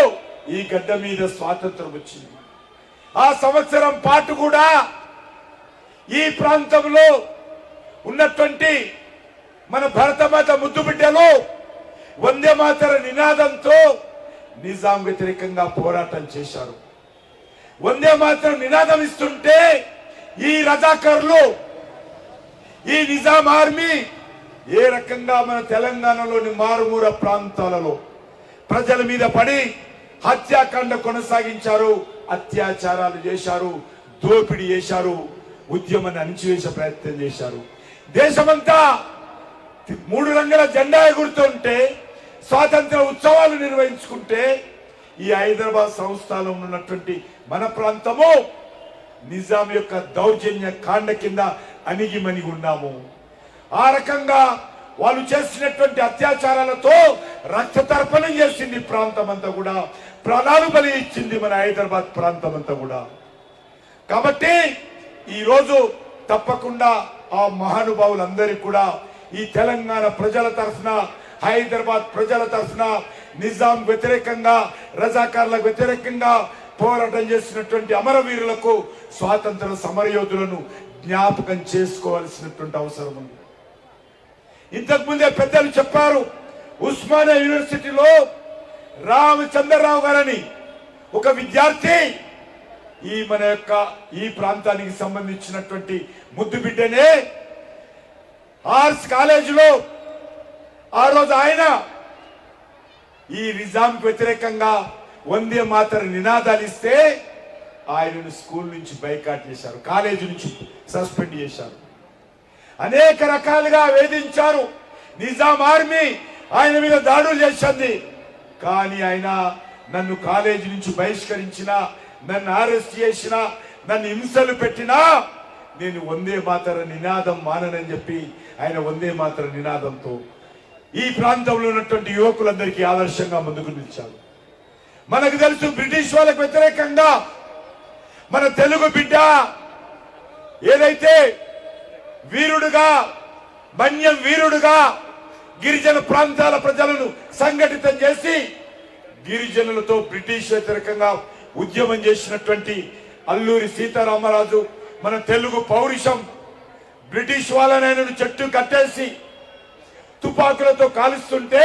ఈ గడ్డ మీద స్వాతంత్రం వచ్చింది. ఆ సంవత్సరం పాటు కూడా ఈ ప్రాంతంలో ఉన్నటువంటి మన భరతమాత ముద్దు బిడ్డలు వందే మాతర నినాదంతో నిజాం వ్యతిరేకంగా పోరాటం చేశారు. వందే మాతరం నినాదం ఇస్తుంటే ఈ రజాకర్లు, ఈ నిజాం ఆర్మీ ఏ రకంగా మన తెలంగాణలోని మారుమూల ప్రాంతాలలో ప్రజల మీద పడి హత్యాకాండ కొనసాగించారు, అత్యాచారాలు చేశారు, దోపిడీ చేశారు, ఉద్యమాన్ని అణిచివేసే ప్రయత్నం చేశారు. దేశమంతా 3 రంగుల జెండా ఎగురుతుంటే, స్వాతంత్ర ఉత్సవాలు నిర్వహించుకుంటే, ఈ హైదరాబాద్ సంస్థలో ఉన్నటువంటి మన ప్రాంతము నిజాం యొక్క దౌర్జన్య కాండ కింద అణిగిమణిగి ఉన్నాము. ఆ రకంగా వాళ్ళు చేసినటువంటి అత్యాచారాలతో రక్త తర్పణం చేసింది ప్రాంతం అంతా కూడా, ప్రాణాలు బలి ఇచ్చింది మన హైదరాబాద్ ప్రాంతం అంతా కూడా. కాబట్టి ఈరోజు తప్పకుండా ఆ మహానుభావులందరికీ కూడా ఈ తెలంగాణ ప్రజల తరఫున, హైదరాబాద్ ప్రజల తరఫున నిజాం వ్యతిరేకంగా, రజాకార్లకు వ్యతిరేకంగా పోరాటం చేసినటువంటి అమరవీరులకు, స్వాతంత్ర సమరయోధులను జ్ఞాపకం చేసుకోవాల్సినటువంటి అవసరం ఉంది. ఇంతకు ముందే పెద్దలు చెప్పారు, ఉస్మానియా యూనివర్సిటీలో రామచంద్రరావు గారని ఒక విద్యార్థి మన యొక్క ఈ ప్రాంతానికి సంబంధించినటువంటి ముద్దు బిడ్డనే ఆర్ట్స్ కాలేజీలో ఆ రోజు ఆయన ఈ నిజాంకు వ్యతిరేకంగా వందే మాతర నినాదాలు ఇస్తే ఆయనను స్కూల్ నుంచి బైకాట్ చేశారు, కాలేజీ నుంచి సస్పెండ్ చేశారు, అనేక రకాలుగా వేధించారు. నిజాం ఆర్మీ ఆయన మీద దాడులు చేసింది. కానీ ఆయన నన్ను కాలేజీ నుంచి బహిష్కరించినా, నన్ను అరెస్ట్ చేసినా, నన్ను హింసలు పెట్టినా నేను వందే మాతర నినాదం మాననని చెప్పి ఆయన వందే మాతర నినాదంతో ఈ ప్రాంతంలో ఉన్నటువంటి యువకులందరికీ ఆదర్శంగా ముందుకు నిలిచారు. మనకు తెలుసు బ్రిటిష్ వాళ్ళకు వ్యతిరేకంగా మన తెలుగు బిడ్డ ఏదైతే వీరుడుగా మన్యం వీరుడుగా గిరిజన ప్రాంతాల ప్రజలను సంఘటితం చేసి గిరిజనులతో బ్రిటిష్ వ్యతిరేకంగా ఉద్యమం చేసినటువంటి అల్లూరి సీతారామరాజు మన తెలుగు పౌరుషం బ్రిటిష్ వాళ్ళని చెట్టు కట్టేసి తుపాకులతో కాలుస్తుంటే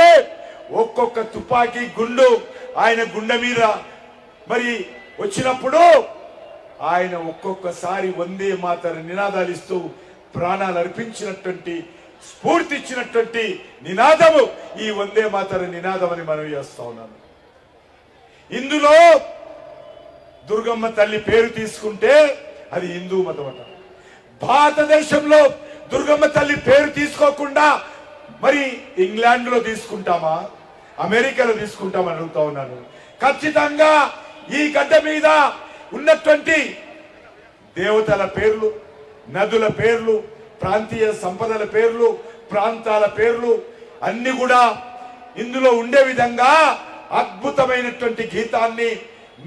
ఒక్కొక్క తుపాకీ గుండు ఆయన గుండె మీద మరి వచ్చినప్పుడు ఆయన ఒక్కొక్కసారి వందే మాతర నినాదాలు ఇస్తూ ప్రాణాలు అర్పించినటువంటి స్ఫూర్తి ఇచ్చినటువంటి నినాదము ఈ వందే మాతర నినాదం అని మనం చేస్తా ఉన్నాను. ఇందులో దుర్గమ్మ తల్లి పేరు తీసుకుంటే అది హిందూ మతం అట. భారతదేశంలో దుర్గమ్మ తల్లి పేరు తీసుకోకుండా మరి ఇంగ్లాండ్ లో తీసుకుంటామా, అమెరికాలో తీసుకుంటామా అడుగుతా ఉన్నాను. ఖచ్చితంగా ఈ గడ్డ మీద ఉన్నటువంటి దేవతల పేర్లు, నదుల పేర్లు, ప్రాంతీయ సంపదల పేర్లు, ప్రాంతాల పేర్లు అన్ని కూడా ఇందులో ఉండే విధంగా అద్భుతమైనటువంటి గీతాన్ని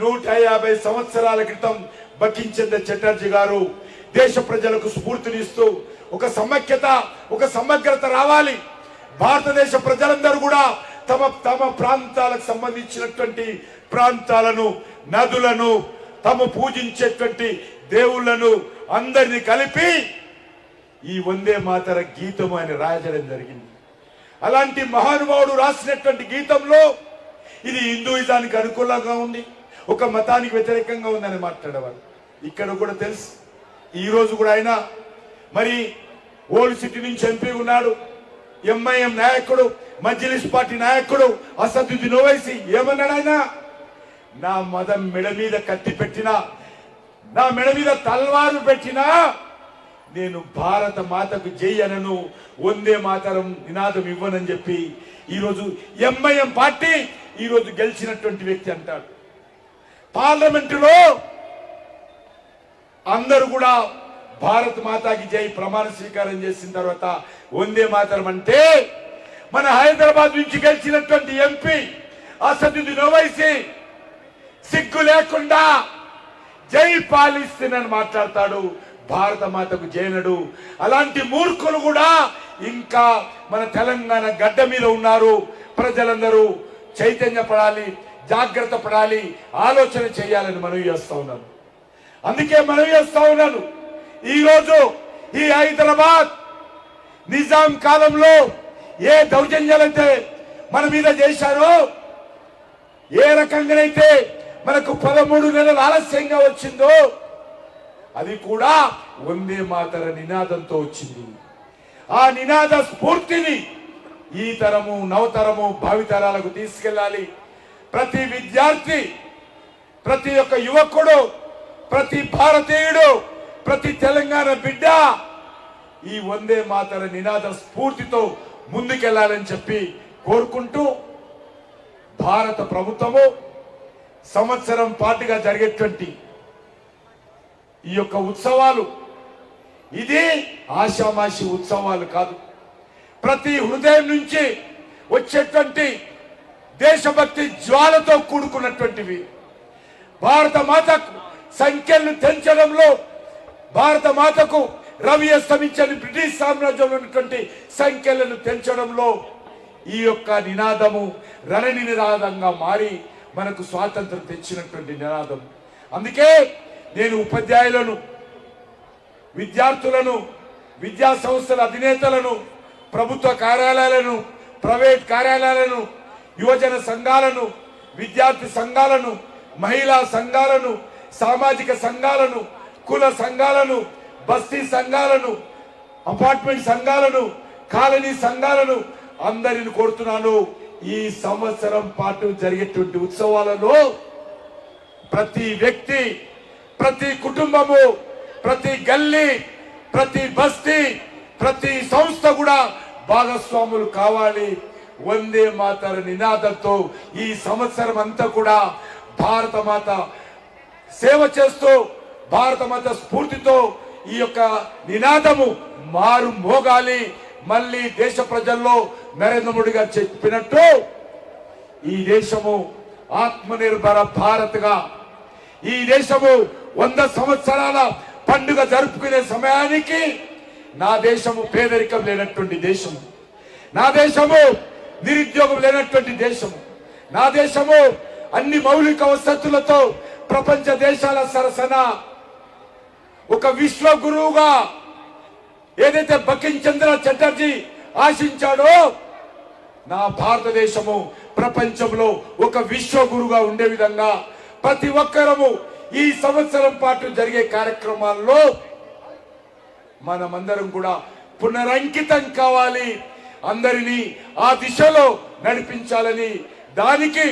150 సంవత్సరాల క్రితం బంకించంద్ర చటర్జీ గారు దేశ ప్రజలకు స్ఫూర్తినిస్తూ ఒక సమైక్యత, ఒక సమగ్రత రావాలి, భారతదేశ ప్రజలందరూ కూడా తమ తమ ప్రాంతాలకు సంబంధించినటువంటి ప్రాంతాలను, నదులను, తాము పూజించేటువంటి దేవుళ్లను అందరినీ కలిపి ఈ వందే మాతర గీతం ఆయన రాయడం జరిగింది. అలాంటి మహానుభావుడు రాసినటువంటి గీతంలో ఇది హిందూయిజానికి అనుకూలంగా ఉంది, ఒక మతానికి వ్యతిరేకంగా ఉందని మాట్లాడేవారు. ఇక్కడ కూడా తెలుసు, ఈ రోజు కూడా ఆయన మరి ఓల్డ్ సిటీ నుంచి ఎంపీ ఉన్నాడు, ఎంఐఎం నాయకుడు, మజ్లిస్ పార్టీ నాయకుడు అసదుద్దీన్ ఓవైసీ ఏమన్నాడు ఆయన? నా మదం మెడ మీద కత్తి పెట్టినా, నా మెడ మీద తల్వారు పెట్టినా నేను భారత మాతకు జై అనను, వందే మాతరం నినాదం ఇవ్వనని చెప్పి ఈరోజు ఎంఐఎం పార్టీ ఈరోజు గెలిచినటువంటి వ్యక్తి అంటాడు. పార్లమెంటులో అందరూ కూడా భారత్ మాతాకి జై ప్రమాణ స్వీకారం చేసిన తర్వాత వందే మాతరం అంటే మన హైదరాబాద్ నుంచి గెలిచినటువంటి ఎంపీ అసదుద్దీన్ ఓవైసీ సిగ్గు లేకుండా జై పాలిస్తీనని మాట్లాడతాడు, భారత మాతకు జైనడు. అలాంటి మూర్ఖులు కూడా ఇంకా మన తెలంగాణ గడ్డ మీద ఉన్నారు. ప్రజలందరూ చైతన్యపడాలి, జాగ్రత్త పడాలి, ఆలోచన చేయాలని మనవి చేస్తా ఉన్నాను. అందుకే మనవి చేస్తా ఉన్నాను, ఈరోజు ఈ హైదరాబాద్ నిజాం కాలంలో ఏ దౌర్జన్యాలైతే మన మీద చేశారో, ఏ రకంగానైతే మనకు 13 నెలలు ఆలస్యంగా వచ్చిందో అది కూడా వందే మాతర నినాదంతో వచ్చింది. ఆ నినాద స్ఫూర్తిని ఈ తరము, నవతరము, భావితరాలకు తీసుకెళ్ళాలి. ప్రతి విద్యార్థి, ప్రతి ఒక్క యువకుడు, ప్రతి భారతీయుడు, ప్రతి తెలంగాణ బిడ్డ ఈ వందే మాతర నినాద స్ఫూర్తితో ముందుకెళ్లాలని చెప్పి కోరుకుంటూ, భారత ప్రభుత్వము సంవత్సరం పాటుగా జరిగేటువంటి ఈ యొక్క ఉత్సవాలు ఇది ఆషామాషి ఉత్సవాలు కాదు. ప్రతి హృదయం నుంచి వచ్చేటువంటి దేశభక్తి జ్వాలతో కూడుకున్నటువంటివి. భారత మాతకు సంఖ్యలను తెంచడంలో, భారత మాతకు రవి అస్తమించని బ్రిటిష్ సామ్రాజ్యంలో ఉన్నటువంటి సంఖ్యలను తెంచడంలో ఈ యొక్క నినాదము రణనినాదంగా మారి మనకు స్వాతంత్రం తెచ్చినటువంటి నినాదం. అందుకే నేను ఉపాధ్యాయులను, విద్యార్థులను, విద్యా సంస్థల అధినేతలను, ప్రభుత్వ కార్యాలయాలను, ప్రైవేట్ కార్యాలయాలను, యువజన సంఘాలను, విద్యార్థి సంఘాలను, మహిళా సంఘాలను, సామాజిక సంఘాలను, కుల సంఘాలను, బస్తీ సంఘాలను, అపార్ట్మెంట్ సంఘాలను, కాలనీ సంఘాలను అందరిని కోరుతున్నాను, ఈ సంవత్సరం పాటు జరిగేటువంటి ఉత్సవాలలో ప్రతి వ్యక్తి, ప్రతి కుటుంబము, ప్రతి గల్లీ, ప్రతి బస్తీ, ప్రతి సంస్థ కూడా భాగస్వాములు కావాలి. వందే మాతర నినాదంతో ఈ సంవత్సరం అంతా కూడా భారత మాత సేవ చేస్తూ, భారత మాత స్ఫూర్తితో ఈ యొక్క నినాదము మారు మోగాలి. మళ్ళీ దేశ ప్రజల్లో నరేంద్ర మోడీ గారు చెప్పినట్టు ఈ దేశము ఆత్మనిర్భర భారత్ గా, ఈ దేశము 100 సంవత్సరాల పండుగ జరుపుకునే సమయానికి నా దేశము పేదరికం లేనటువంటి దేశము, నా దేశము నిరుద్యోగం లేనటువంటి దేశము, నా దేశము అన్ని మౌలిక వసతులతో ప్రపంచ దేశాల సరసన ఒక విశ్వ గురువుగా ఏదైతే బంకిం చంద్ర చటర్జీ ఆశించాడో నా భారతదేశము ప్రపంచంలో ఒక విశ్వ గురువుగా ఉండే విధంగా ప్రతి ఒక్కరము ఈ సంవత్సరం పాటు జరిగే కార్యక్రమాల్లో మనమందరం కూడా పునరంకితం కావాలి, అందరినీ ఆ దిశలో నడిపించాలని, దానికి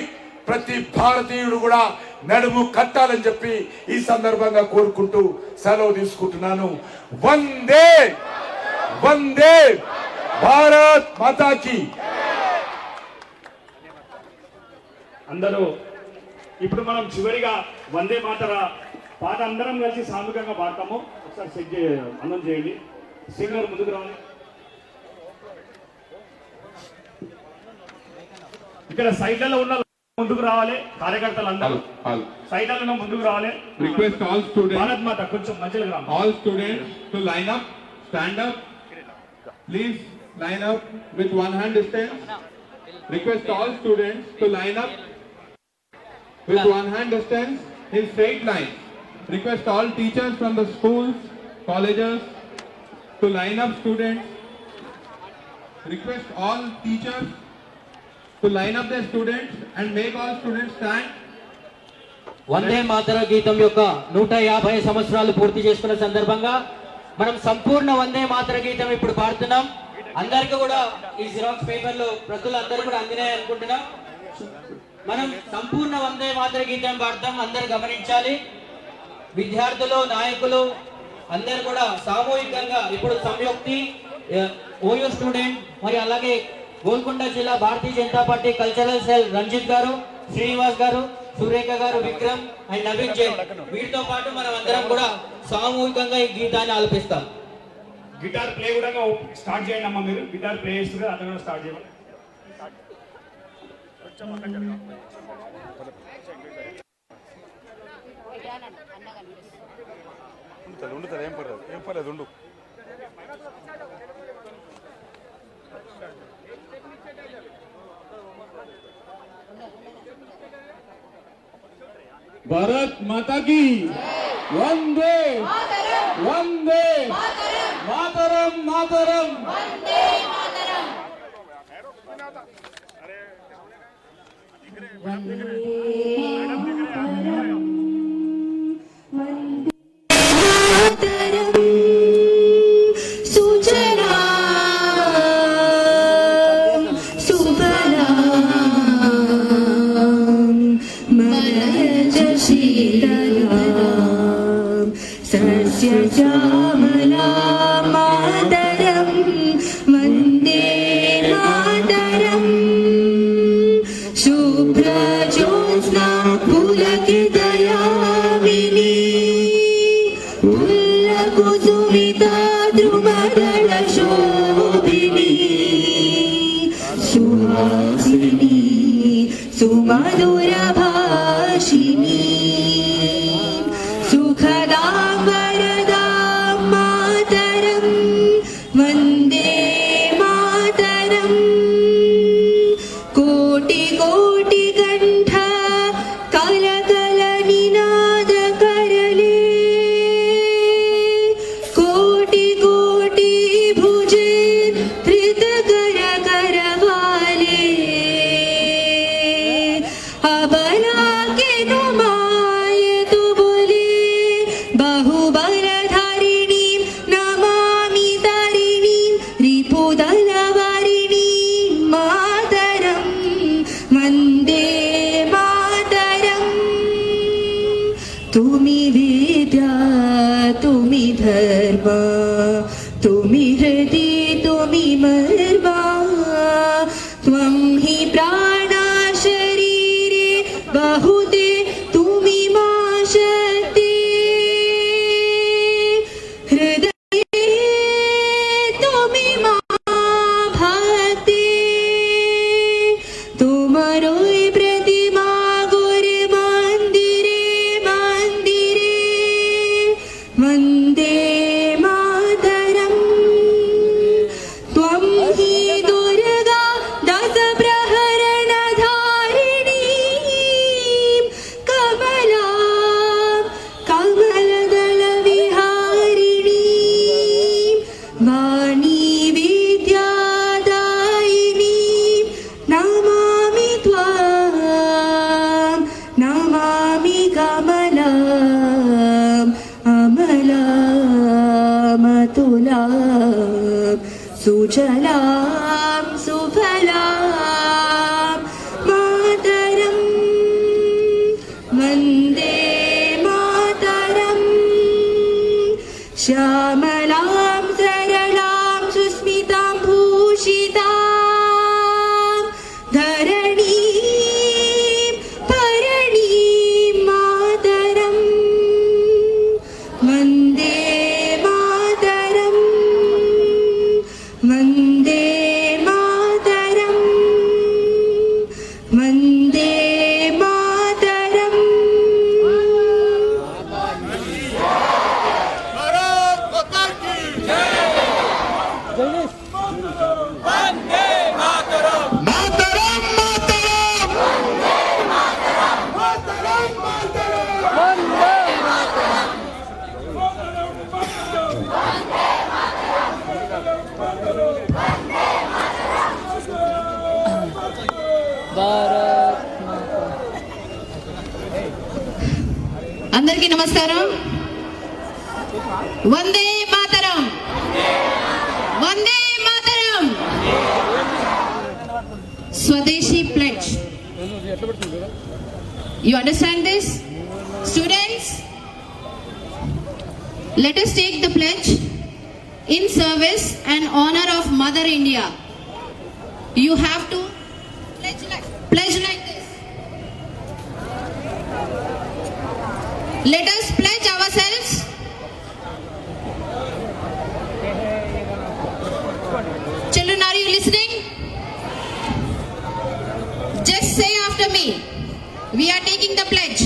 ప్రతి భారతీయుడు కూడా నడుము కట్టాలని చెప్పి ఈ సందర్భంగా కోరుకుంటూ సెలవు తీసుకుంటున్నాను. వందే వందే భారత్ మాతాకి. అందరూ ఇప్పుడు మనం చివరిగా వందే మాతర పాట అందరం కలిసి సామూహికంగా పాడతాము. ఒకసారి సెట్ అందం చేయండి. సింగర్ ముందుకు రావాలి. ఇక్కడ సైడ్లలో ఉన్న ముందుకు రావాలి. కార్యకర్తలు అందరూ సైడ్లలో ముందుకు రావాలి. Request all students. భారత్ మాత కొంచెం మధ్యలో రావాలి. All students to line up, stand up. Please line up with one hand distance. Request all students to line up with one hand distance in straight line. Request all teachers from the schools, colleges to line up students. Request all teachers to line up their students and make all students stand. వందే మాతర గీతం యొక్క 150 సంవత్సరాలు పూర్తి చేసుకున్న సందర్భంగా మనం సంపూర్ణ వందే మాతర గీతం ఇప్పుడు పాడుతున్నాం. అందరికీ కూడా ఈ జిరాక్స్ పేపర్లు ప్రతులు అందరూ కూడా అందినాయి అనుకుంటున్నాం. మనం సంపూర్ణ వందే మాతర గీతం పాడతాం, అందరూ గమనించాలి. విద్యార్థులు, నాయకులు అందరూ కూడా సామూహికంగా ఇప్పుడు సంయుక్తి, ఓయూ స్టూడెంట్, మరి అలాగే గోల్కొండ జిల్లా Bharatiya Janata Party cultural cell Ranjith గారు, శ్రీనివాస్ గారు, సురేఖ గారు, విక్రమ్ అండ్ నవీన్ జైన్, వీటితో పాటు మనం అందరం కూడా సామూహికంగా ఈ గీతాన్ని ఆలపిస్తాం. గిటార్ ప్లే కూడా స్టార్ట్ చేయండి అమ్మా. మీరు గిటార్ ప్లే చేస్తున్నారు, అతను కూడా స్టార్ట్ చేయండి. ఏం పర్లేదు ఉండు. भारत माता की वंदे वंदे मातरम मातरम. प्रतिमा गुरु मंदिरे मंदिरे सुजलां सुफलां मातरं वन्दे मातरं श्यामलां सरलां सुस्मितां भूषितां धरणीं भरणीं मातरं वन्दे मातरं वन्दे मातरं वन्दे मातरम् అందరికీ నమస్కారం. Vande Mataram, Vande Mataram. Swadeshi pledge. You understand this, students? Let us take the pledge in service and honor of Mother India. You have to pledge like this. Let us pledge ourselves. Children, are you listening? Just say after me. We are taking the pledge.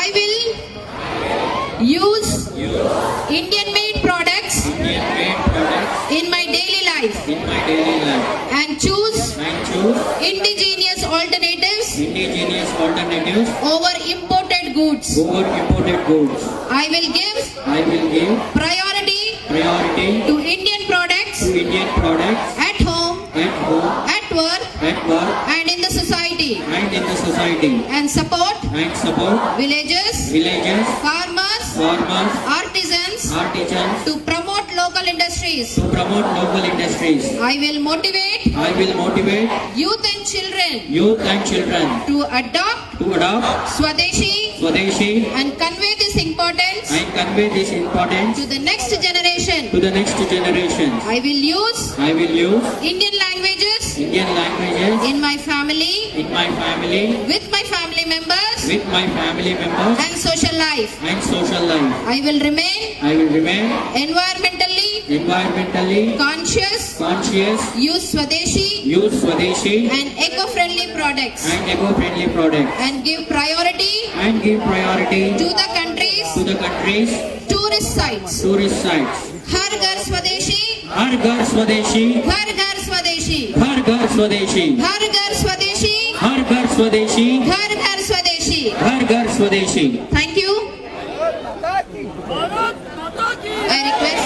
I will use Indian made products in my daily life and choose indigenous alternatives over imported goods. I will give priority to Indian products at home, at work and in the society, and support villagers, farmers, artisans to promote local industries. I will motivate youth and children to adopt Swadeshi and convey this importance to the next generation. I will use Indian languages in my family, with my family members and social life. I will remain environmentally conscious, use Swadeshi and eco-friendly products, and give priority to the country's tourist sites. Har Ghar Swadeshi, Har Ghar Swadeshi, Har Ghar Swadeshi, Har Ghar Swadeshi, Har Ghar Swadeshi, Har Ghar Swadeshi, Har Ghar Swadeshi, Har Ghar Swadeshi. Thank you. I request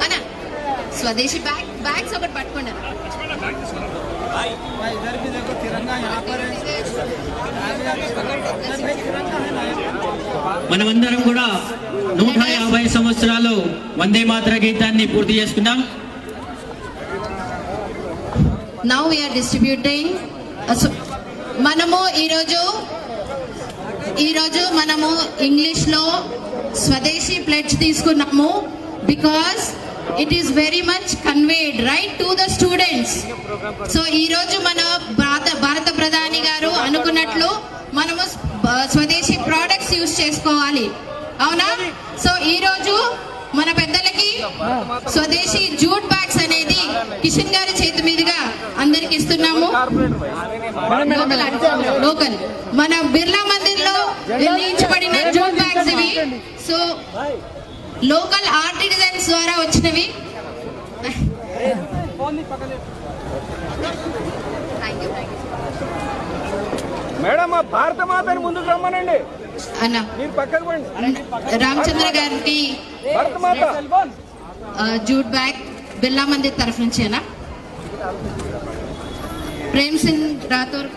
Anna, Swadeshi bags ఒకటి పట్టుకోండి. మనమందరం కూడా 150 సంవత్సరాలు వందే మాతర గీతాన్ని పూర్తి చేసుకున్నాం. Now we are distributing. మనము ఈరోజు మనము ఇంగ్లీష్ లో స్వదేశీ ప్లెడ్జ్ తీసుకున్నాము because it is very much conveyed right to the students. So ఈ రోజు మన భారత ప్రధాని గారు అనుకున్నట్లు మనము స్వదేశీ ప్రొడక్ట్స్ యూజ్ చేసుకోవాలి, అవునా? సో ఈ రోజు మన పెద్దలకి స్వదేశీ జూట్ బ్యాగ్స్ అనేది కిషన్ గారి చేతి మీదుగా అందరికి ఇస్తున్నాము. లోకల్ మన బిర్లా మందిర్ లో నిర్ణయించబడిన జూట్ బ్యాగ్స్ ఇవి. సో లోకల్ ఆర్టిజన్స్ ద్వారా వచ్చినవి. మేడం భారత మాతని ముందుకు రమ్మనండి అన్న. రామచంద్ర గారికి జూట్ బ్యాగ్ బిర్లా మందిర్ తరఫు నుంచి అన్న. ప్రేమ్ సింగ్ రాథోర్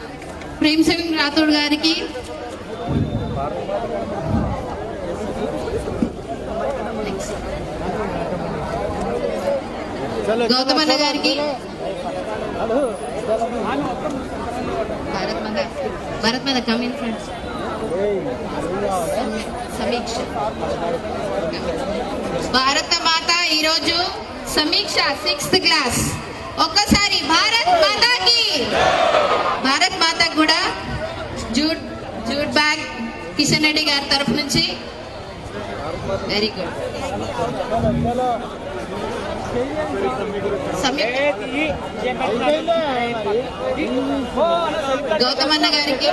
ప్రేమ్ సింగ్ రాథోడ్ గారికి, గౌతమ్ అన్న గారికి, భరత్ మాత కమ్ ఇన్ ఫ్రెండ్స్, సమీక్ష భారత మాత ఈరోజు సమీక్ష 6th క్లాస్. ఒక్కసారి భారత్ మాతాకి, భారత్ మాత కూడా జూట్ బ్యాగ్ కిషన్ రెడ్డి గారి తరఫు నుంచి. Very good. గౌతమ్ అన్న గారికి,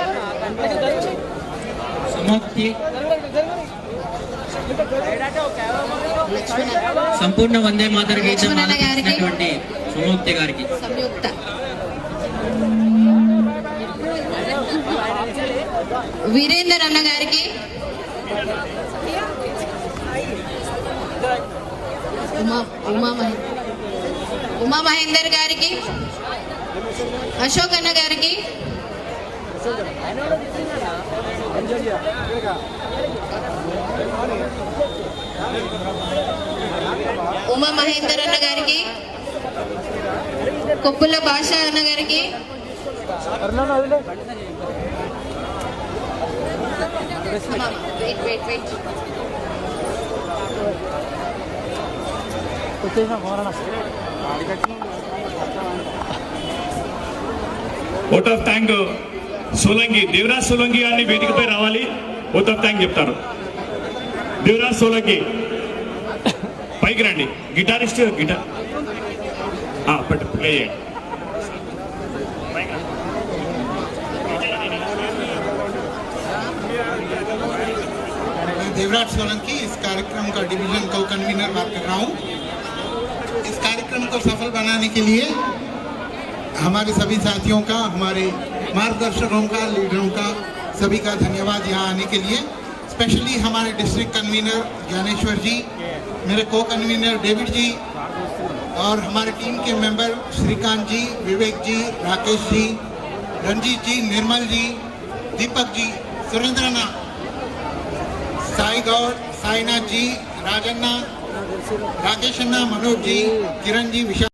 సంపూర్ణ వందే మాతర గీతం ఆలపించినటువంటి సుమోక్తి గారికి, సంయుక్త, వీరేందర్ అన్న గారికి, ఉమా మహేందర్ గారికి, అశోక్ అన్న గారికి, ఉమా మహేందర్ అన్న గారికి, కొప్పుల భాష అన్న గారికి, vote of thank Solanki, Devraj Solanki గారిని వేదికపై రావాలి. ఓట్ ఆఫ్ థ్యాంక్ చెప్తారు. దేవరాజ్ సోలంకి పైకి రండి. గిటారిస్ట్ గిటార్ పట్టు ప్లే చేయండి. मैं देवराज सोलंकी इस कार्यक्रम का डिवीजन को कन्वीनर बात कर रहा हूँ। इस कार्यक्रम को सफल बनाने के लिए हमारे सभी साथियों का, हमारे मार्गदर्शकों का, लीडरों का, सभी का धन्यवाद यहाँ आने के लिए। स्पेशली हमारे डिस्ट्रिक्ट कन्वीनर ज्ञानेश्वर जी, मेरे को कन्वीनर डेविड जी और हमारे टीम के मेंबर श्रीकांत जी, विवेक जी, राकेश जी, रंजीत जी, निर्मल जी, दीपक जी, सुरेंद्रना, साई गौड़, साईनाथ जी, राजन्ना, राकेश अन्ना, मनोज जी, किरण जी, विशाल